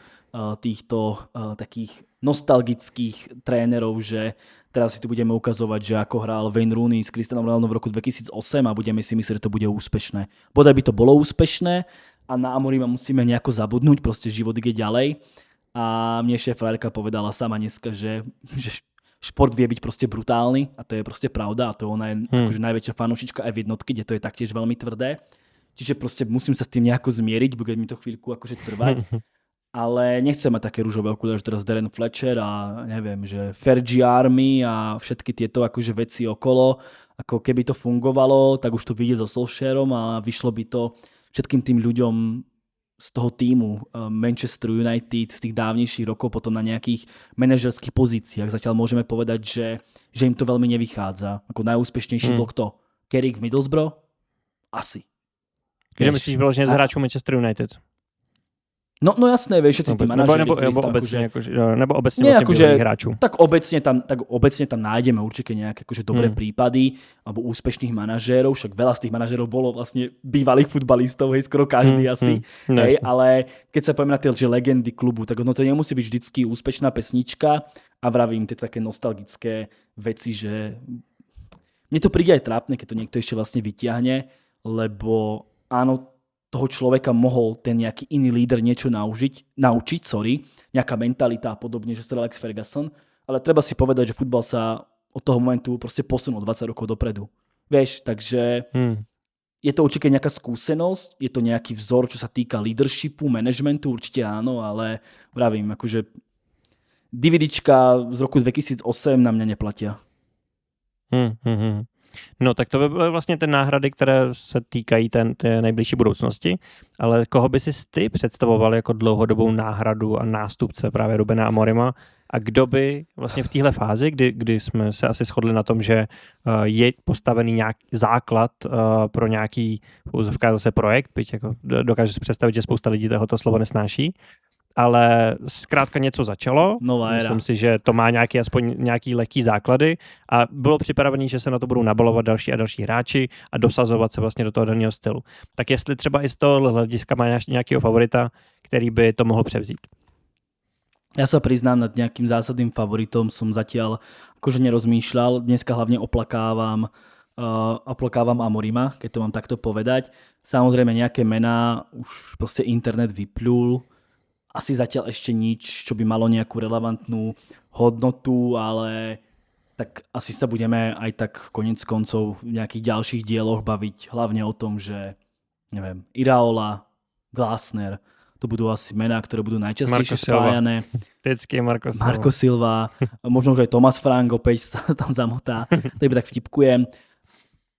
týchto takých nostalgických trénerov, že teraz si tu budeme ukazovať, že ako hral Wayne Rooney s Cristianom Ronaldom v roku 2008 a budeme si myslieť, že to bude úspešné. Bodaj by to bolo úspešné a na Amorima musíme nejako zabudnúť, proste život ide ďalej. A mne ešte frajerka povedala sama dneska, že šport vie byť proste brutálny a to je proste pravda a to ona je akože najväčšia fanúšička aj v jednotke, kde to je taktiež veľmi tvrdé. Čiže proste musím sa s tým nejako zmieriť, bude mi to chvíľku akože trvať. Ale nechcem mať také rúžové okuliare, že teraz Darren Fletcher a neviem, že Fergie Army a všetky tieto akože veci okolo. Ako keby to fungovalo, tak už to vyjde so Solskjaerom a vyšlo by to všetkým tým ľuďom z toho týmu Manchester United z tých dávnejších rokov potom na nejakých manažerských pozíciách. Zatiaľ môžeme povedať, že im to veľmi nevychádza. Ako najúspešnejší bol kto? Carrick v Middlesbrough? Asi. Takže myslíš vyloženě z hráčů Manchester United? No jasné, vieš, všetci tí manažeri, nebo obecne vlastne bývalých hráčov. Tak obecne tam nájdeme určite nejaké akože dobré prípady alebo úspešných manažérov, však veľa z tých manažérov bolo vlastne bývalých futbalistov, hej, skoro každý asi. Hej, ale keď sa povieme na tie legendy klubu, tak ono to nemusí byť vždycky úspešná pesnička a vravím tie také nostalgické veci, že mne to príde aj trápne, keď to niekto ešte vlastne vytiahne, lebo áno, toho človeka mohol ten nejaký iný líder niečo naučiť, nejaká mentalita a podobne, že Sir Alex Ferguson, ale treba si povedať, že futbal sa od toho momentu proste posunul 20 rokov dopredu. Vieš, takže je to určite nejaká skúsenosť, je to nejaký vzor, čo sa týka leadershipu, managementu, určite áno, ale vravím, akože DVDčka z roku 2008 na mňa neplatia. No tak to by byly vlastně ty náhrady, které se týkají té nejbližší budoucnosti, ale koho by si ty představoval jako dlouhodobou náhradu a nástupce právě Rubena Amorima a kdo by vlastně v téhle fázi, kdy jsme se asi shodli na tom, že je postavený nějaký základ pro nějaký zase projekt, byť jako dokážu si představit, že spousta lidí tohoto slovo nesnáší, ale zkrátka něco začalo. Myslím si, že to má aspoň nějaký lehký základy a bylo připravené, že se na to budou nabalovat další a další hráči a dosazovat se vlastně do toho daného stylu. Tak jestli třeba i z toho hlediska má nějakého favorita, který by to mohl převzít. Ja sa priznám, nad nejakým zásadným favoritom som zatiaľ akože nerozmýšľal. Dneska hlavne oplakávam Amorima, keď to mám takto povedať. Samozrejme nejaké mená už proste internet vyplul. Asi zatiaľ ešte nič, čo by malo nejakú relevantnú hodnotu, ale tak asi sa budeme aj tak koniec koncov v nejakých ďalších dieloch baviť hlavne o tom, že neviem, Iraola, Glasner, to budú asi mená, ktoré budú najčastejšie spájané. Vždycky Marco Silva, možno už aj Thomas Frank opäť sa tam zamotá, to iba tak vtipkujem.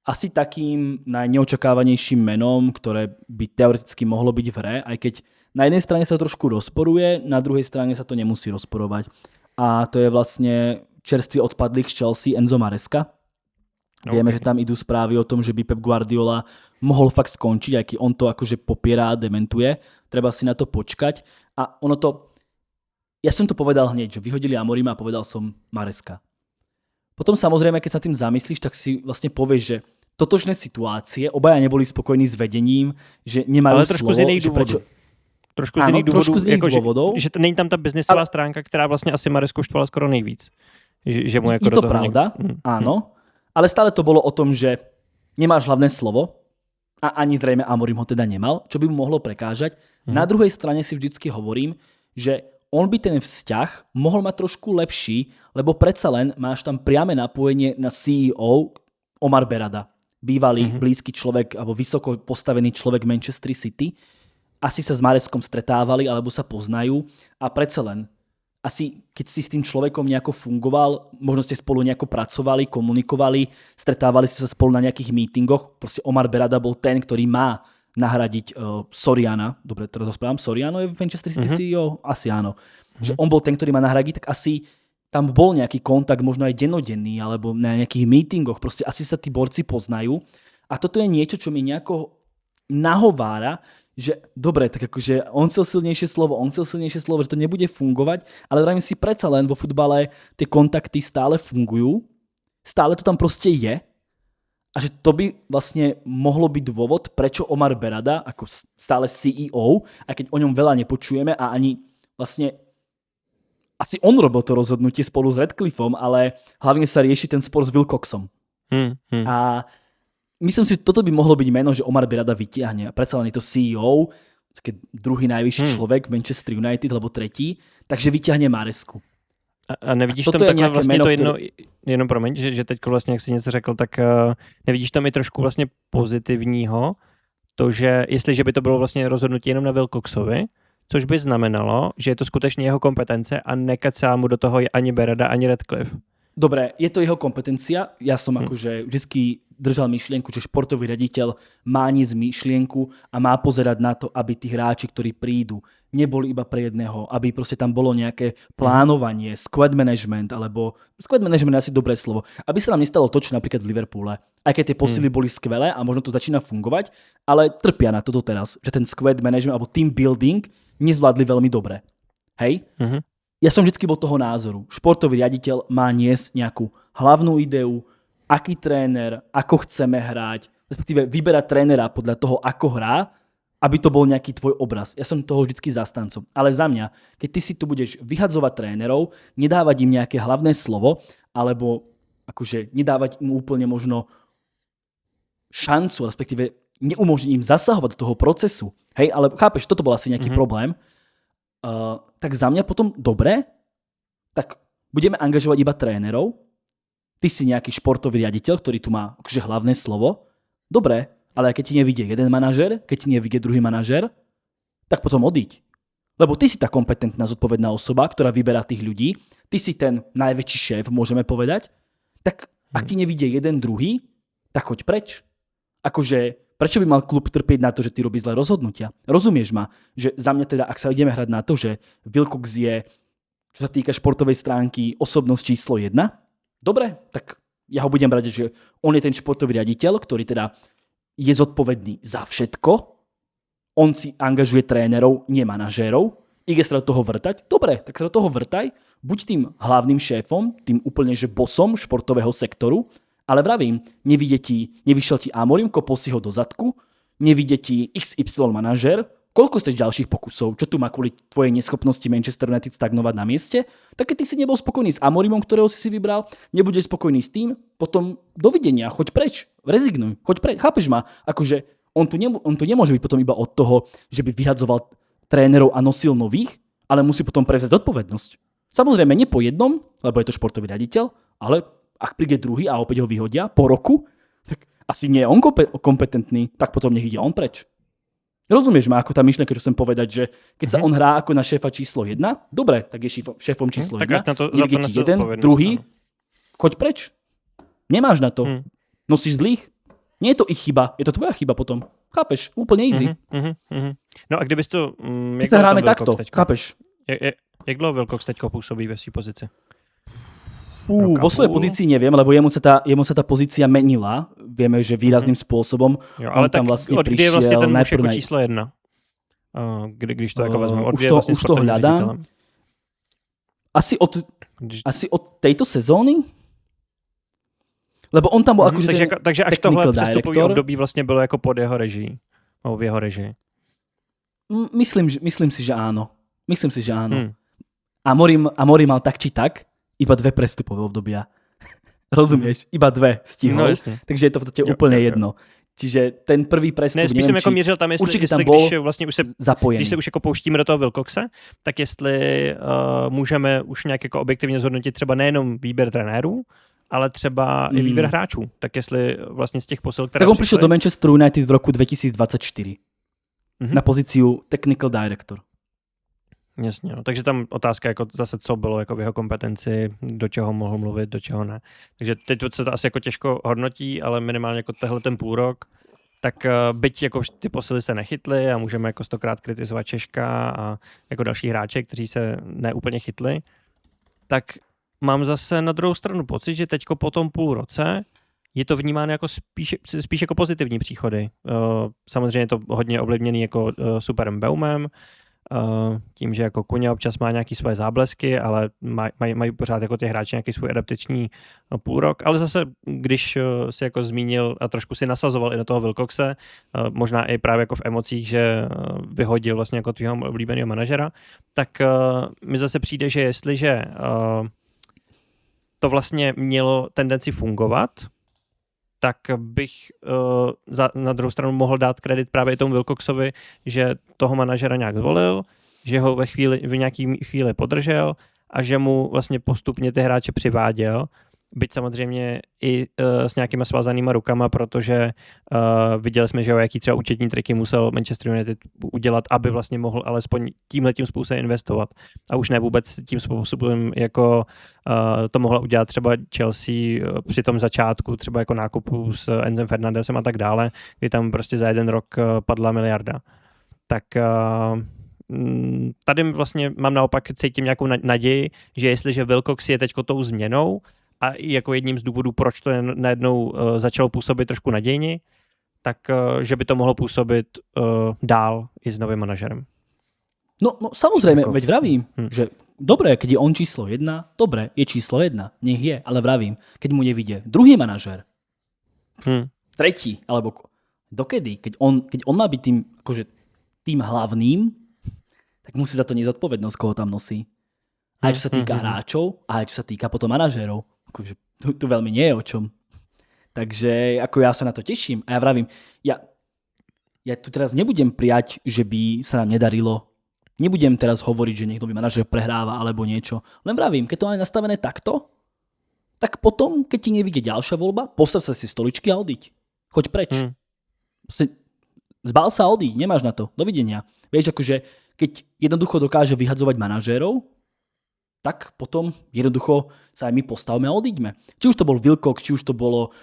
Asi takým najneočakávanejším menom, ktoré by teoreticky mohlo byť v hre, aj keď na jednej strane sa to trošku rozporuje, na druhej strane sa to nemusí rozporovať. A to je vlastne čerstvý odpadlík z Chelsea Enzo Maresca. Vieme, že tam idú správy o tom, že by Pep Guardiola mohol fakt skončiť, aj keď on to akože popiera a dementuje. Treba si na to počkať. A ono to... Ja som to povedal hneď, že vyhodili Amorima a povedal som Maresca. Potom samozrejme, keď sa tým zamyslíš, tak si vlastne povieš, že totožné situácie, obaja neboli spokojní s vedením, že nemajú ale trošku slovo. Z iných důvodů. Trošku z iných důvodů, že není tam ta biznisová stránka, která vlastně asi Maresku štvala skoro nejvíc. Že mu jako je to pravda, áno, ale stále to bolo o tom, že nemáš hlavné slovo a ani zrejme Amorim ho teda nemal, čo by mu mohlo prekážať. Na druhej strane si vždycky hovorím, že on by ten vzťah mohol mať trošku lepší, lebo predsa len máš tam priame napojenie na CEO Omar Berrada, bývalý blízky človek alebo vysoko postavený človek Manchester City. Asi sa s Mareskom stretávali alebo sa poznajú a predsa len asi keď si s tým človekom nejako fungoval, možno ste spolu nejako pracovali, komunikovali, stretávali ste sa spolu na nejakých meetingoch, proste Omar Berrada bol ten, ktorý má nahradiť Soriana. Dobre, teraz ho správam. Soriano je v Manchester City CEO? Asi áno. Že on bol ten, ktorý má nahradiť, tak asi tam bol nejaký kontakt, možno aj dennodenný, alebo na nejakých meetingoch, proste asi sa tí borci poznajú. A toto je niečo, čo mi nejako nahovára, že dobre, tak akože on chcel silnejšie slovo, že to nebude fungovať, ale vravím si predsa len vo futbale tie kontakty stále fungujú, stále to tam proste je a že to by vlastne mohlo byť dôvod, prečo Omar Berada, ako stále CEO, aj keď o ňom veľa nepočujeme a ani vlastne asi on robil to rozhodnutie spolu s Radcliffom, ale hlavne sa rieši ten spor s Wilcoxom. A myslím si, že toto by mohlo byť meno, že Omar Berada vytiahne. A predsa len je to CEO, taký druhý najvyšší človek v Manchester United, alebo tretí, takže vyťahne Maresku. A nevidíš tam takhle vlastně to jedno, jenom promiň, že teď vlastně, jak jsi něco řekl, tak nevidíš tam i trošku vlastně pozitivního, to, že jestliže by to bylo vlastně rozhodnutí jenom na Wilcoxovi, což by znamenalo, že je to skutečně jeho kompetence a nekacá mu do toho ani Berada, ani Radcliffe. Dobre, je to jeho kompetencia. Ja som akože vždy držal myšlienku, že športový riaditeľ má niesť myšlienku a má pozerať na to, aby tí hráči, ktorí prídu, neboli iba pre jedného, aby proste tam bolo nejaké plánovanie, squad management, alebo squad management je asi dobré slovo, aby sa nám nestalo to, čo napríklad v Liverpoole. Aj keď tie posily boli skvelé a možno to začína fungovať, ale trpia na to doteraz, že ten squad management alebo team building nezvládli veľmi dobre. Hej? Ja som vždycky bol toho názoru. Športový riaditeľ má niesť nejakú hlavnú ideu, aký tréner, ako chceme hrať, respektíve vyberať trénera podľa toho, ako hrá, aby to bol nejaký tvoj obraz. Ja som toho vždycky zastancom. Ale za mňa, keď ty si tu budeš vyhadzovať trénerov, nedávať im nejaké hlavné slovo, alebo akože nedávať im úplne možno šancu, respektíve neumožniť im zasahovať do toho procesu. Hej, ale chápeš, toto bol asi nejaký problém. Tak za mňa potom dobre, tak budeme angažovať iba trénerov, ty si nejaký športový riaditeľ, ktorý tu má akože hlavné slovo, dobre, ale keď ti nevidie jeden manažer, keď ti nevidie druhý manažer, tak potom odíď. Lebo ty si tá kompetentná, zodpovedná osoba, ktorá vyberá tých ľudí, ty si ten najväčší šéf, môžeme povedať, tak ak ti nevidie jeden druhý, tak choď preč. Akože prečo by mal klub trpieť na to, že ty robíš zlé rozhodnutia? Rozumieš ma? Že za mňa teda, ak sa ideme hrať na to, že Wilcox je, čo sa týka športovej stránky, osobnosť číslo 1, dobre, tak ja ho budem brať, že on je ten športový riaditeľ, ktorý teda je zodpovedný za všetko, on si angažuje trénerov, nie manažérov, ide sa do toho vrtať, dobre, tak sa do toho vrtaj, buď tým hlavným šéfom, tým úplne že bosom športového sektoru, ale vravím, nevyšiel ti Amorim, kopol si ho do zadku, nevidie ti XY manažér, koľko ste ďalších pokusov, čo tu má kvôli tvojej neschopnosti Manchester United stagnovať na mieste, tak keď ty si nebol spokojný s Amorimom, ktorého si vybral, nebudeš spokojný s tým, potom dovidenia, choď preč, rezignuj, choď preč, chápeš ma? Akože on tu nemôže byť potom iba od toho, že by vyhadzoval trénerov a nosil nových, ale musí potom prevziať zodpovednosť. Samozrejme, nie po jednom, lebo je to športový riaditeľ, ale ak príde druhý a opäť ho vyhodia po roku, tak asi nie je on kompetentný, tak potom nech ide on preč. Rozumieš ma, ako tá myšlienka, čo chcem povedať, že keď sa on hrá ako na šéfa číslo 1, dobre, tak je šéfom číslo 1, nevidie ti jeden, druhý, choď preč. Nemáš na to. Nosíš zlých. Nie je to ich chyba, je to tvoja chyba potom. Chápeš? Úplne easy. No a kdybys to... Keď sa hráme takto, chápeš? Jak dlouho Wilcox teďko působí ve svý pozici? Vo svojej pozícii neviem, lebo jemu sa tá pozícia menila. Vieme, že výrazným spôsobom. Jo, ale on tam vlastne odkdy je vlastně ten muž jako najprv číslo 1? Když to jako vezmeme. Už to hľadám. Asi od tejto sezóny? Lebo on tam bol akože takže až tohle přestupový období vlastně bylo jako pod jeho režii. Nebo v jeho režii. Myslím si, že áno. Amorim mal tak či tak iba 2 prestupové obdobia. Rozumieš? Iba 2 stihol. No, takže je to v podstate úplne jedno. Čiže ten prvý prestup, spíš jsem jako mířil tam, jestli tam bol když vlastně už se zapojený. Když se už jako pouštíme do toho Wilcoxe, tak jestli můžeme už nějak jako objektivně zhodnotit třeba nejenom výběr trenérů, ale třeba i výběr hráčů. Tak jestli vlastně z těch posil, které tak on prišiel do Manchester United v roku 2024 na pozíciu technical director. Jasně, no. Takže tam otázka jako zase, co bylo jako v jeho kompetenci, do čeho mohl mluvit, do čeho ne. Takže teď se to asi jako těžko hodnotí, ale minimálně jako tehle ten půl rok, tak byť jako ty posily se nechytly a můžeme jako 100krát kritizovat Češka a jako další hráče, kteří se neúplně chytli, tak mám zase na druhou stranu pocit, že teďko po tom půl roce je to vnímáno jako spíš jako pozitivní příchody. Samozřejmě je to hodně ovlivněný jako Superem Baumem, tím, že jako Kuňa občas má nějaký svoje záblesky, ale mají pořád jako ty hráči nějaký svůj adaptační půlrok, ale zase, když si jako zmínil a trošku si nasazoval i do toho Wilcoxe, možná i právě jako v emocích, že vyhodil vlastně jako tvýho oblíbeného manažera, tak mi zase přijde, že jestliže to vlastně mělo tendenci fungovat, tak bych na druhou stranu mohl dát kredit právě tomu Wilcoxovi, že toho manažera nějak zvolil, že ho v nějaký chvíli podržel a že mu vlastně postupně ty hráče přiváděl, byť samozřejmě i s nějakýma svázanýma rukama, protože viděli jsme, že jaký třeba účetní triky musel Manchester United udělat, aby vlastně mohl alespoň tímhletím způsobem investovat. A už ne vůbec tím způsobem, jako to mohla udělat třeba Chelsea při tom začátku, třeba jako nákupu s Enzem Fernandesem a tak dále, kdy tam prostě za jeden rok padla miliarda. Tak tady vlastně mám naopak cítím nějakou naději, že jestliže Wilcox je teďko tou změnou, a jako jedním z důvodů, proč to najednou začalo působit trošku nadějně, tak že by to mohlo působit dál i s novým manažerem. No samozrejme, veď vravím, že dobre, keď je on číslo 1, dobre, je číslo 1, nech je, ale vravím, keď mu nevidie druhý manažer, tretí, alebo dokedy, keď on má byť tým hlavným, tak musí za to nezodpovednosť, koho tam nosí. Aj čo sa týka hráčov, aj čo sa týka potom manažérov. Akože tu veľmi nie je o čom. Takže ako ja sa na to teším. A ja vravím, ja tu teraz nebudem prijať, že by sa nám nedarilo. Nebudem teraz hovoriť, že niekto by manažér prehráva alebo niečo. Len vravím, keď to máme nastavené takto, tak potom, keď ti nevidie ďalšia voľba, postav sa si stoličky a odíď. Choď preč. Zbal sa a odíď, nemáš na to. Dovidenia. Vieš, akože keď jednoducho dokáže vyhadzovať manažérov, tak potom jednoducho sa aj my postavme a odíďme. Či už to bol Wilcox, či už to bolo,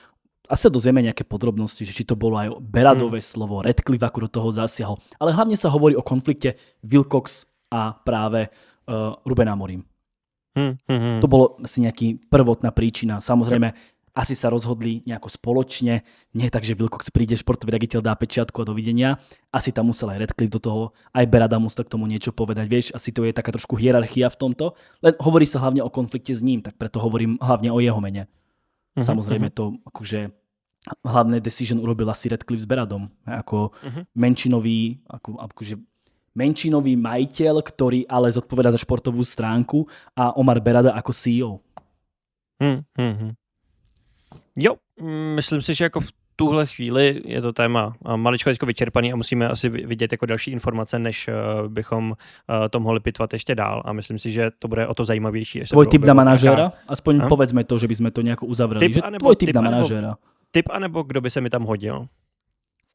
asi sa dozvieme nejaké podrobnosti, že či to bolo aj Beradové slovo, Radcliffe ako do toho zasiahol. Ale hlavne sa hovorí o konflikte Wilcox a práve Ruben Amorim. To bolo asi nejaký prvotná príčina. Samozrejme, asi sa rozhodli nejako spoločne. Nie tak, že Wilcox príde, športový riaditeľ dá pečiatku a dovidenia. Asi tam musel aj Radcliffe do toho, aj Berada musel k tomu niečo povedať. Vieš, asi to je taká trošku hierarchia v tomto. Len hovorí sa hlavne o konflikte s ním, tak preto hovorím hlavne o jeho mene. Samozrejme to akože hlavné decision urobil asi Radcliffe s Beradom. Ako menšinový, akože menšinový majiteľ, ktorý ale zodpovedá za športovú stránku a Omar Berada ako CEO. Jo, myslím si, že jako v tuhle chvíli je to téma maličko teďko vyčerpaný a musíme asi vidět jako další informace, než bychom to mohli pitvat ještě dál a myslím si, že to bude o to zajímavější. Tvoj tip na manažéra? Aspoň povedzme to, že by sme to nejako uzavreli. Tvoj tip na manažéra. Tip anebo kdo by se mi tam hodil?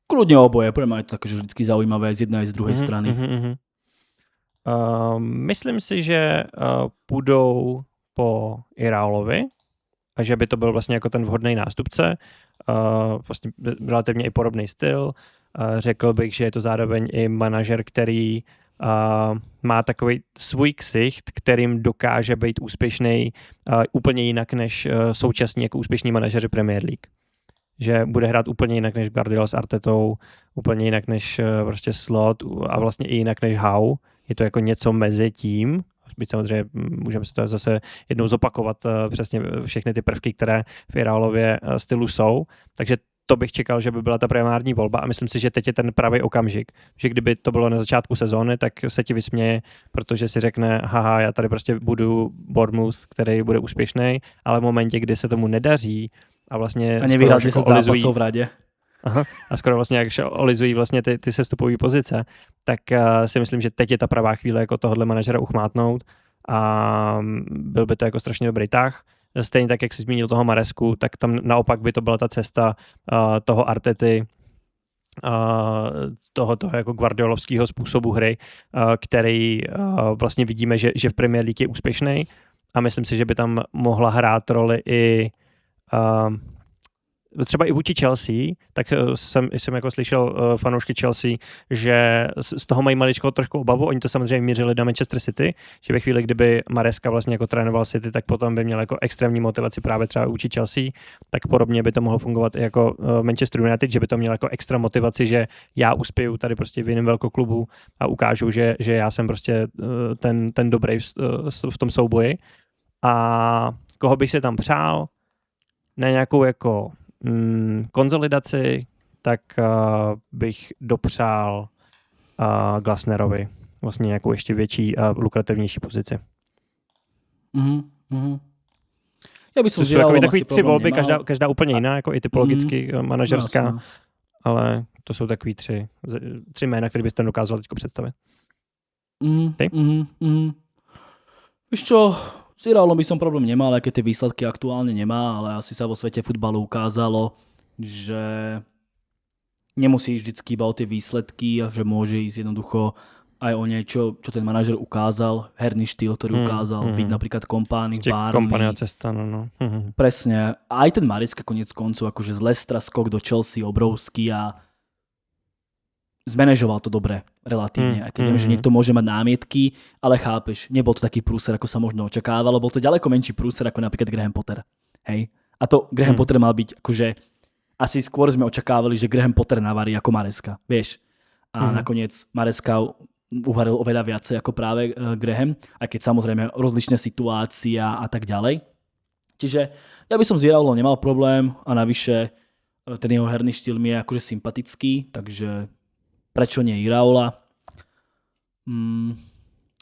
Kľudne oboje, pre mňa je to také vždycky zaujímavé z jednej aj z druhej strany. Myslím si, že půjdou po Iraolovi a že by to byl vlastně jako ten vhodný nástupce. Vlastně relativně i podobný styl. Řekl bych, že je to zároveň i manažer, který má takový svůj ksicht, kterým dokáže být úspěšný úplně jinak než současní jako úspěšní manažeři Premier League. Že bude hrát úplně jinak než Guardiola s Artetou, úplně jinak než prostě Slot a vlastně i jinak než Howe. Je to jako něco mezi tím. Byť samozřejmě můžeme si to zase jednou zopakovat přesně všechny ty prvky, které v Iraolově stylu jsou. Takže to bych čekal, že by byla ta primární volba a myslím si, že teď je ten pravý okamžik. Že kdyby to bylo na začátku sezóny, tak se ti vysměje, protože si řekne, haha, já tady prostě budu Bournemouth, který bude úspěšný, ale v momentě, kdy se tomu nedaří a vlastně a nevyhrál 10 zápasov v radě. A skoro vlastně jak olizují vlastně ty sestupové pozice, tak si myslím, že teď je ta pravá chvíle jako tohohle manažera uchmátnout a byl by to jako strašně dobrý tah. Stejně tak, jak jsi zmínil toho Maresku, tak tam naopak by to byla ta cesta toho Artety, tohoto jako guardiolovského způsobu hry, který vlastně vidíme, že v Premier League je úspěšný a myslím si, že by tam mohla hrát roli i třeba i vůči Chelsea, tak jsem jako slyšel fanoušky Chelsea, že z toho mají maličko trošku obavu. Oni to samozřejmě mířili na Manchester City, že ve chvíli, kdyby Maresca vlastně jako trénoval City, tak potom by měl jako extrémní motivaci právě třeba vůči Chelsea, tak podobně by to mohlo fungovat i jako Manchester United, že by to měl jako extra motivaci, že já uspěju tady prostě v jiném velkoklubu a ukážu, že já jsem prostě ten dobrý v tom souboji. A koho bych si tam přál na nějakou jako konzolidaci, tak bych dopřál Glasnerovi vlastně nějakou ještě větší a lukrativnější pozici. Ja by som to sú takový tři volby, každá úplně jiná, jako i typologicky manažerská, ale to jsou takový tři jména, které byste dokázal teď představit. Víš čo, s Iraolom by som problém nemal, aké tie výsledky aktuálne nemá, ale asi sa vo svete futbalu ukázalo, že nemusí vždycky iba o tie výsledky a že môže ísť jednoducho aj o niečo, čo ten manažer ukázal, herný štýl, ktorý ukázal, byť napríklad Kompány v Burnley. Kompánia cesta, no. Presne. A aj ten Maresca konec koncov, akože z Leicestera skok do Chelsea obrovský a zmanéžoval to dobre, relatívne. Aj keď viem, že niekto môže mať námietky, ale chápeš, nebol to taký prúser, ako sa možno očakávalo, bol to ďaleko menší prúser, ako napríklad Graham Potter. Hej? A to Graham Potter mal byť, akože asi skôr sme očakávali, že Graham Potter navarí ako Maresca, vieš. A nakoniec Maresca uvaril oveľa viacej ako práve Graham, aj keď samozrejme rozličné situácie a tak ďalej. Čiže ja by som s Iraolom nemal problém a navyše ten jeho herný štýl mi je akože sympatický, takže prečo nie Iraola?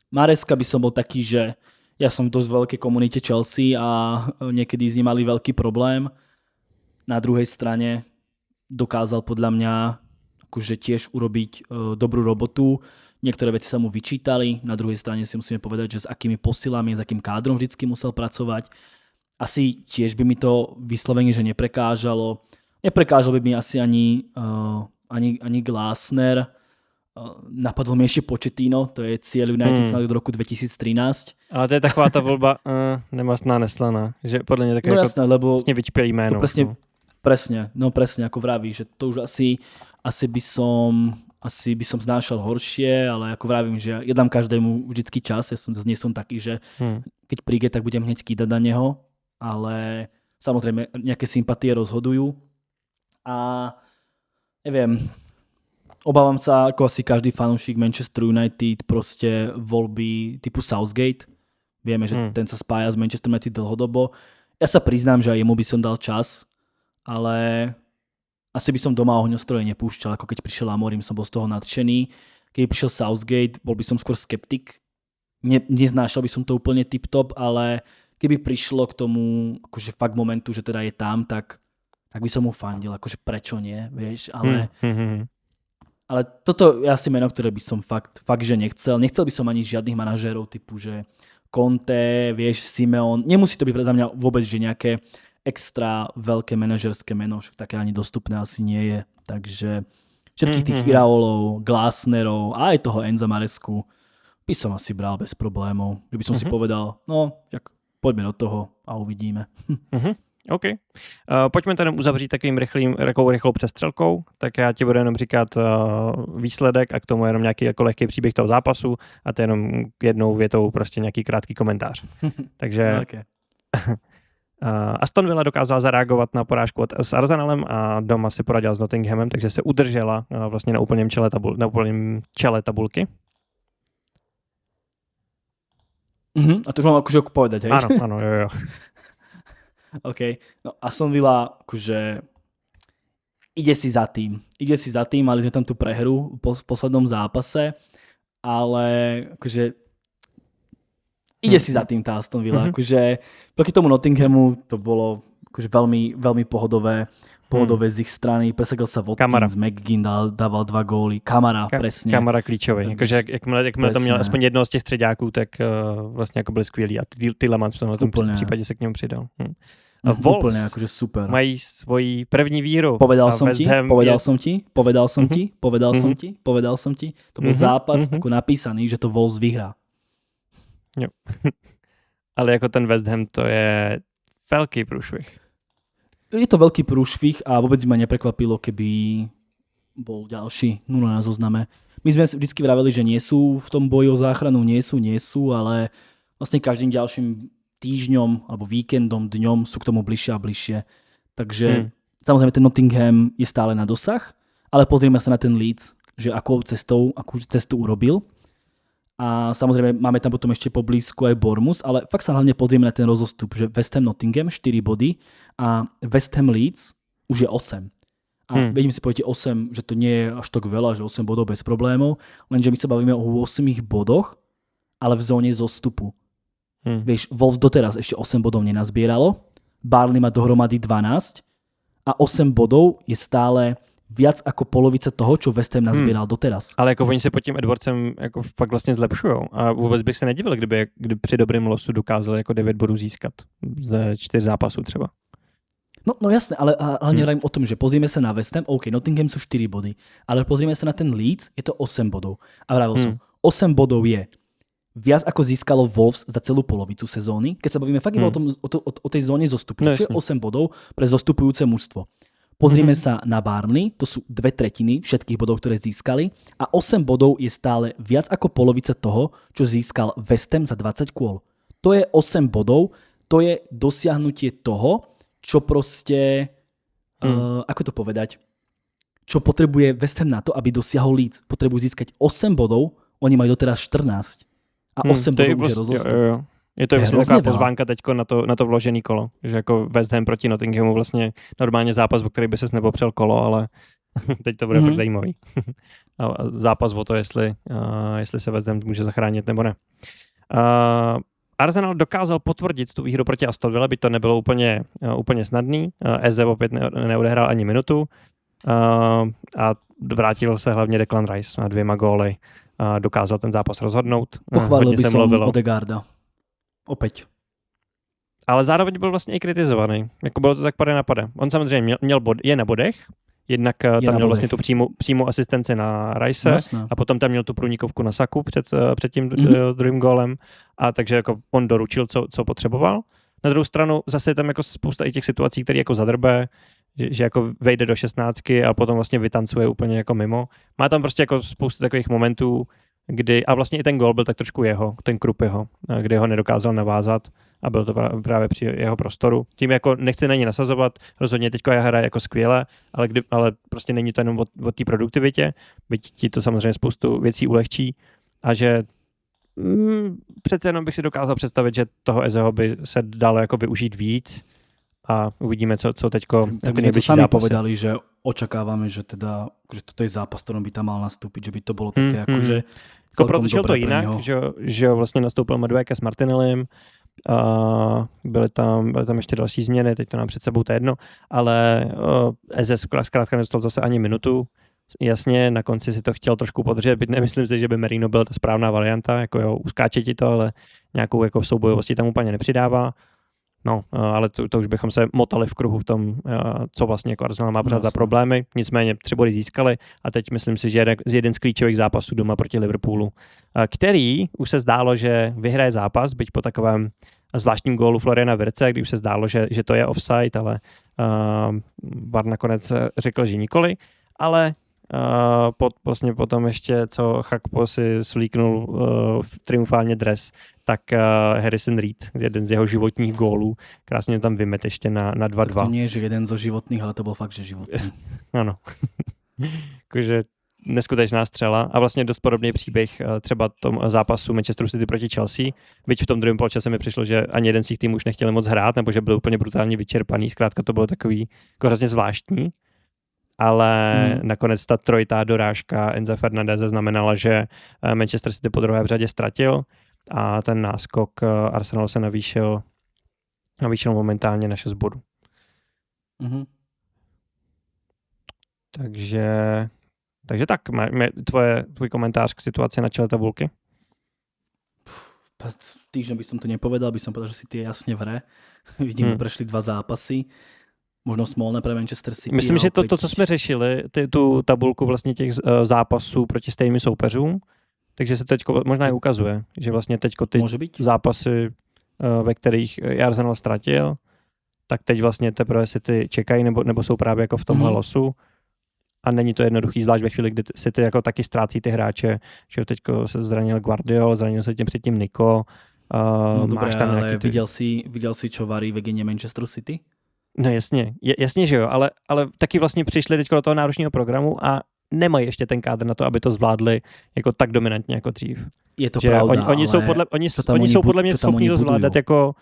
Maresca by som bol taký, že ja som dosť v veľkej komunite Chelsea a niekedy s ním mali veľký problém. Na druhej strane dokázal podľa mňa akože tiež urobiť dobrú robotu. Niektoré veci sa mu vyčítali, na druhej strane si musíme povedať, že s akými posilami, s akým kádrom vždycky musel pracovať. Asi tiež by mi to vyslovene, že neprekážalo. Neprekážal by mi asi ani Glasner. Napadlo mi ešte Pochettino, to je cieľ United od roku 2013. Ale to je taková ta volba nemastná, neslaná, že podľa mňa také no jasné, lebo vlastne vyčpělý jméno. Presne, ako vraví, že to už asi by som znášal horšie, ale ako vravím, že ja dám každému vždycky čas, nie som taký, že keď príde, tak budem hneď kýdať na neho, ale samozrejme nejaké sympatie rozhodujú a neviem, obávam sa, ako asi každý fanúšik Manchester United, proste voľby typu Southgate. Vieme, že ten sa spája s Manchester United dlhodobo. Ja sa priznám, že aj jemu by som dal čas, ale asi by som doma ohňostroje nepúšťal, ako keď prišiel Amorim, som bol z toho nadšený. Keď prišiel Southgate, bol by som skôr skeptik. Neznášal by som to úplne tip-top, ale keby prišlo k tomu akože fakt momentu, že teda je tam, tak by som mu fandil, akože prečo nie, vieš, ale toto je asi meno, ktoré by som fakt, že nechcel. Nechcel by som ani žiadnych manažérov typu, že Conte, vieš, Simeon. Nemusí to byť pre mňa vôbec, že nejaké extra veľké manažerské meno, však také ani dostupné asi nie je. Takže všetkých tých Iraolov, Glasnerov a aj toho Enza Marescu by som asi bral bez problémov. Že by som si povedal, no, tak poďme do toho a uvidíme. OK. Pojďme tady uzavřít takovým rychlou přestřelkou, tak já ti budu jenom říkat výsledek a k tomu jenom nějaký jako lehký příběh toho zápasu a to jenom jednou větou prostě nějaký krátký komentář. Takže okay. Aston Villa dokázala zareagovat na porážku s Arsenalem a doma si poradila s Nottinghamem, takže se udržela vlastně na úplném čele tabulky. A to už mám akože povedať, hej? Áno, jo. OK. No Aston Villa akože ide si za tým, mali sme tam tú prehru v poslednom zápase, ale akože ide si za tým tá Aston Villa. Akože proti tomu Nottinghamu to bolo akože veľmi, veľmi pohodové z ich strany. Presadil sa Watkins, McGinn dával 2 góly. Kamara, presne. Kamara klíčový. Jakože jakmile to měl aspoň jednoho z těch středáků, tak vlastně jako byl skvělý. A Tielemans v tom případě se k němu přidal. Wolves úplne, akože super. Mají svoji první víru. Povedal som ti. To bol zápas ako napísaný, že to Wolves vyhrá. Jo. Ale jako ten West Ham to je velký průšvih. je to veľký prúšvih a vôbec ma neprekvapilo, keby bol ďalší 0 na zozname. My sme vždycky vraveli, že nie sú v tom boji o záchranu, nie sú, ale vlastne každým ďalším týždňom alebo víkendom, dňom sú k tomu bližšie a bližšie. Takže samozrejme ten Nottingham je stále na dosah, ale pozrieme sa na ten Leeds, že akú cestu urobil. A samozrejme máme tam potom ešte poblízku aj Bournemouth, ale fakt sa hlavne pozrieme na ten rozostup, že West Ham Nottingham 4 body a West Ham Leeds už je 8. A vedím si povedať 8, že to nie je až tak veľa, že 8 bodov bez problémov, lenže my sa bavíme o 8 bodoch, ale v zóne zostupu. Vieš, Wolves doteraz ešte 8 bodov nenazbieralo, Burnley má dohromady 12 a 8 bodov je stále viac ako polovica toho, čo West Ham nazbíral doteraz. Ale jako oni se pod tím Edwardsem jako fakt vlastně zlepšujou a vůbec bych se nedivil, kdyby při dobrým losu dokázali jako 9 bodů získat ze 4 zápasů třeba. No jasné, ale nehrajím o tom, že pozrieme sa na West Ham, OK, Nottingham sú 4 body, ale pozrieme sa na ten Leeds, je to 8 bodov. A vravil som, 8 bodov je viac ako získalo Wolves za celú polovicu sezóny, keď sa bavíme fakt iba o tej zóne zostupu. No, čo je 8 bodov pre zostupujúce mužstvo. Pozrieme sa na Burnley, to sú 2/3 všetkých bodov, ktoré získali a 8 bodov je stále viac ako polovica toho, čo získal West Ham za 20 kôl. To je 8 bodov, to je dosiahnutie toho, čo proste, ako to povedať, čo potrebuje West Ham na to, aby dosiahol Leeds. Potrebujú získať 8 bodov, oni majú doteraz 14 a 8 bodov už je rozostup. Je to vlastně taková pozvánka teďko na to vložený kolo, že jako West Ham proti Nottinghamu vlastně normálně zápas, o který by ses nepopřel kolo, ale teď to bude fakt zajímavý. A zápas o to, jestli se West Ham může zachránit nebo ne. Arsenal dokázal potvrdit tu výhru proti Aston Villa, byť to nebylo úplně snadný. Eze opět neodehrál ani minutu a vrátil se hlavně Declan Rice na 2 góly. Dokázal ten zápas rozhodnout. Pochválil by som Odegaarda. Opäť. Ale zároveň byl vlastně i kritizovaný. Jako bylo to tak pade na pade. On samozřejmě je na bodech, jednak tam měl vlastně tu přímou asistenci na Rice a potom tam měl tu průnikovku na Saku před tím druhým gólem a takže jako on doručil, co potřeboval. Na druhou stranu zase je tam jako spousta i těch situací, které jako zadrbe, že jako vejde do 16 a potom vlastně vytancuje úplně jako mimo. Má tam prostě jako spoustu takových momentů, kdy, a vlastně i ten gól byl tak trošku ten Krupp jeho, kdy ho nedokázal navázat a byl to právě při jeho prostoru. Tím jako nechci na ní nasazovat, rozhodně teďko je hraje jako skvěle, ale prostě není to jenom o té produktivitě, byť ti to samozřejmě spoustu věcí ulehčí a že přece jenom bych si dokázal představit, že toho Ezeho by se dalo jako využít víc a uvidíme, co teďko tak my to sami povedali, že očakávame, že toto je zápas, ktorom by tam mal nastúpiť, že by to bolo také akože protože to jinak, že vlastně nastoupil Madueke s Martinellem, byly tam ještě další změny, teď to nám před sebou to je jedno, ale Eze zkrátka nedostal zase ani minutu. Jasně, na konci si to chtěl trošku podržet, byť nemyslím si, že by Merino byl ta správná varianta, jako jo, uskáče ti to, ale nějakou jako soubojovosti tam úplně nepřidává. No, ale to už bychom se motali v kruhu v tom, co vlastně jako Arsenal má pořád za problémy. Nicméně 3 body získali a teď myslím si, že jeden z klíčových zápasů doma proti Liverpoolu, který už se zdálo, že vyhraje zápas, byť po takovém zvláštním gólu Floriana Wirtze, když už se zdálo, že to je offside, ale VAR nakonec řekl, že nikoli, ale vlastně potom ještě, co Chakpo si svlíknul triumfálně dres, tak Harrison Reed, jeden z jeho životních gólů, krásně tam vymet ještě na 2-2. To nie je, že jeden zo životných, ale to byl fakt, že životný. Ano. Jakože neskutečná střela a vlastně dost podobný příběh třeba tom zápasu Manchesteru City proti Chelsea, byť v tom druhém poločase mi přišlo, že ani jeden z těch týmů už nechtěli moc hrát, nebo že byl úplně brutálně vyčerpaný, zkrátka to bylo takový jako hrozně zvláštní. Ale nakonec ta trojitá dorážka Enza Fernandeze znamenala, že Manchester City po druhé v řadě ztratil a ten náskok Arsenalu se navýšil momentálně na 6 bodů. Takže tak, tvůj komentář k situaci na čele tabulky? Týždeň by som to nepovedal, by som povedal, že City je jasne v hre. Vidím, prešli 2 zápasy. Možno smolné pre Manchester City. Myslím, že to, co jsme řešili, tu tabulku vlastně těch zápasů proti stejným soupeřům, takže se teďko možná i ukazuje, že vlastně teďko ty zápasy, ve kterých Arsenal ztratil, tak teď vlastně teprve City čekají nebo jsou právě jako v tomhle losu. A není to jednoduchý, zvlášť ve chvíli, kdy City jako taky ztrácí ty hráče, že teďko se zranil Guardiol, zranil se tím předtím Nico. No dobré, ale viděl si, čo varí ve geně Manchester City? No jasně, že jo, ale taky vlastně přišli teďko do toho náročného programu a nemají ještě ten kádr na to, aby to zvládli jako tak dominantně jako dřív. Je to pravda, oni jsou podle mě schopní to zvládat jako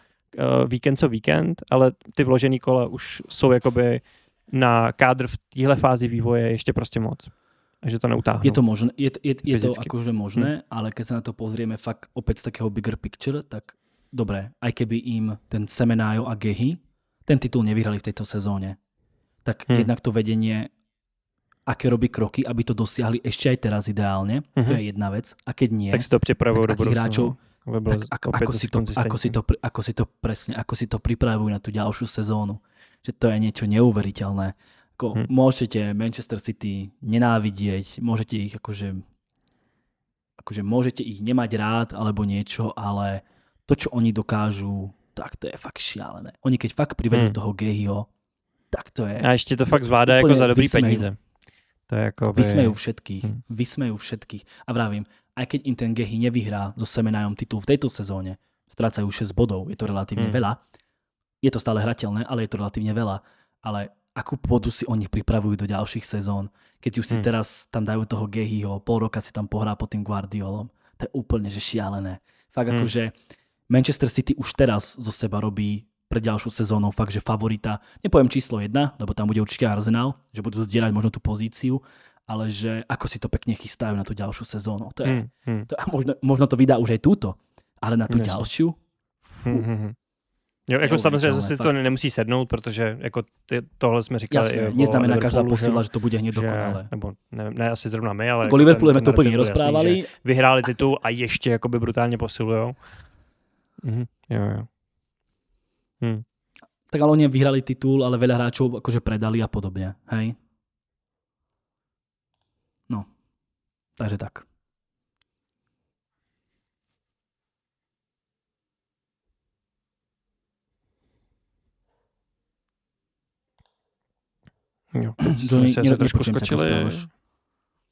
víkend co víkend, ale ty vložený kola už jsou jakoby na kádr v téhle fázi vývoje ještě prostě moc. A že to neutáhnu. Je to možné, je to akože možné, ale keď sa na to pozrieme fakt opäť z takého bigger picture, tak dobré, aj keby im ten Semenyo a Gehi ten titul nevyhrali v tejto sezóne, tak jednak to vedenie, aké robí kroky, aby to dosiahli ešte aj teraz ideálne, to je jedna vec. A keď nie, tak si to pripravujú do budúcna. Hráčov, ako si to pripravujú na tú ďalšiu sezónu. Že to je niečo neuveriteľné. Môžete Manchester City nenávidieť, môžete ich akože môžete ich nemať rád alebo niečo, ale to, čo oni dokážu, tak to je fakt šialené. Oni keď fakt privedú toho Gehiho, tak to je... A ešte to fakt zvládá jako za dobrý peníze. To je ako Vysmejú všetkých. A vravím, aj keď im ten Gehi nevyhrá so Semenajom titul v tejto sezóne, strácajú 6 bodov, je to relatívne veľa. Je to stále hrateľné, ale je to relatívne veľa. Ale akú pôdu si oni pripravujú do ďalších sezón, keď už si teraz tam dajú toho Gehiho, pol roka si tam pohrá pod tým Guardiolom. To je úplne že šialené. Fakt akože Manchester City už teraz zo seba robí pre ďalšiu sezónu fakt, že favorita, nepoviem číslo 1, lebo tam bude určite Arsenal, že budú zdieľať možno tú pozíciu, ale že ako si to pekne chystajú na tú ďalšiu sezónu. To je, možno to vydá už aj túto, ale na tú ďalšiu? Jo, jako samozřejmě zase to nemusí sednout, protože jako tohle jsme říkali. Jasné, neznamená každá posila, že to bude hneď dokonale. Nebo ne asi zrovna my, ale... Jako Liverpoolu jsme to úplně nerozprávali. Vyhráli titul a ještě jakoby brutálně posilujou. Jo. Tak ale oni vyhrali titul, ale veľa hráčov akože predali a podobne, hej? No, takže tak. Jo, jsme se trošku skočili.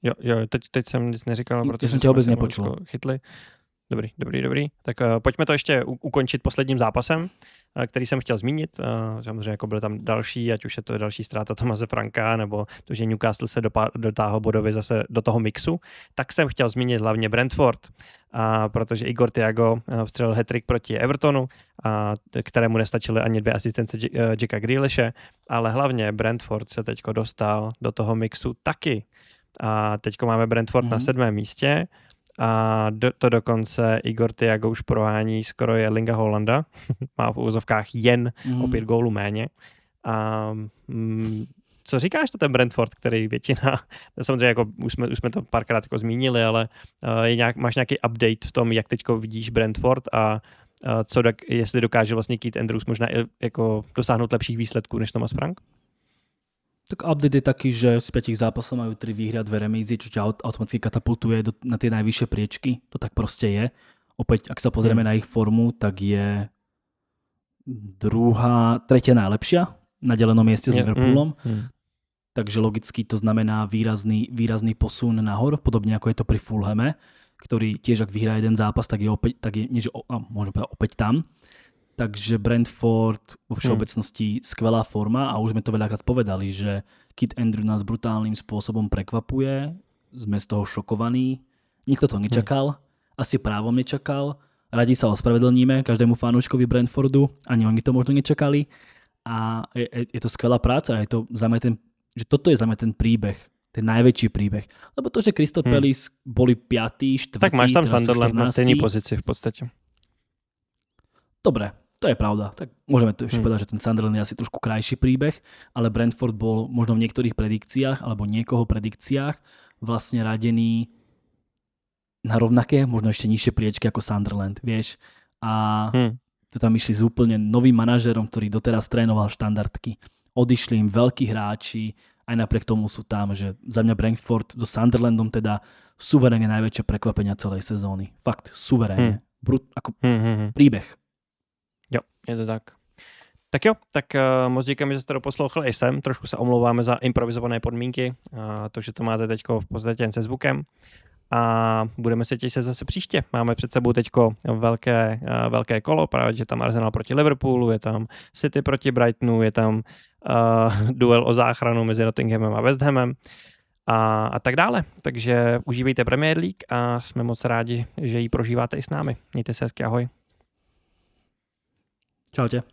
Jo, teď jsem nic neříkal, protože jsem tě vůbec nepočul. Chytli. Dobrý. Tak pojďme to ještě ukončit posledním zápasem, který jsem chtěl zmínit. Samozřejmě jako byly tam další, ať už je to další ztráta Thomase Franka, nebo to, že Newcastle se dotáhl bodově zase do toho mixu, tak jsem chtěl zmínit hlavně Brentford, protože Igor Thiago vstřelil hat-trick proti Evertonu, kterému nestačily ani 2 asistence Jacka Grealishe, ale hlavně Brentford se teďko dostal do toho mixu taky. A teďko máme Brentford na 7. místě, a to dokonce Igor Thiago už prohání skoro Erlinga Holanda. Má v úvozovkách jen o 5 gólů méně. Co říkáš to ten Brentford, který většina, samozřejmě jako už jsme to párkrát jako zmínili, ale máš nějaký update v tom, jak teďko vidíš Brentford a jestli dokáže vlastně Keith Andrews možná jako dosáhnout lepších výsledků než Thomas Frank? Tak update je taký, že z 5 zápasov majú 3 výhry a 2 remízy, čo ťa automaticky katapultuje na tie najvyššie priečky. To tak proste je. Opäť, ak sa pozrieme na ich formu, tak je tretia najlepšia na delenom mieste s Liverpoolom. Takže logicky to znamená výrazný posun nahor, podobne ako je to pri Fulhame, ktorý tiež, ak vyhrá jeden zápas, tak je môžem povedať, opäť tam. Takže Brentford vo všeobecnosti skvelá forma a už sme to veľakrát povedali, že Keith Andrews nás brutálnym spôsobom prekvapuje, sme z toho šokovaní, nikto to nečakal, asi právom nečakal, radi sa ospravedlníme každému fanúškovi Brentfordu, ani oni to možno nečakali a je to skvelá práca, že toto je za mňa ten príbeh, ten najväčší príbeh, lebo to, že Crystal Palace boli 5., 4., tak máš tam Sunderland na stejnej pozícii v podstate. Dobre, to je pravda. Tak môžeme to ešte povedať, že ten Sunderland je asi trošku krajší príbeh, ale Brentford bol možno v niektorých predikciách alebo niekoho predikciách vlastne radený na rovnaké, možno ešte nižšie priečky ako Sunderland, vieš. A to tam išli s úplne novým manažérom, ktorý doteraz trénoval štandardky. Odišli im veľkí hráči, aj napriek tomu sú tam, že za mňa Brentford so Sunderlandom teda suverénne najväčšie prekvapenia celej sezóny. Fakt, suverénne. Ako príbeh. Jo, je to tak. Tak jo, tak moc díkám, že jste to poslouchali i sem. Trošku se omlouváme za improvizované podmínky, to, že to máte teď v podstatě jen se zvukem. A budeme se těšit zase příště. Máme před sebou teďko velké kolo, právě že tam Arsenal proti Liverpoolu, je tam City proti Brightonu, je tam duel o záchranu mezi Nottinghamem a West Hamem a tak dále. Takže užívejte Premier League a jsme moc rádi, že ji prožíváte i s námi. Mějte se hezky, ahoj. Čaute.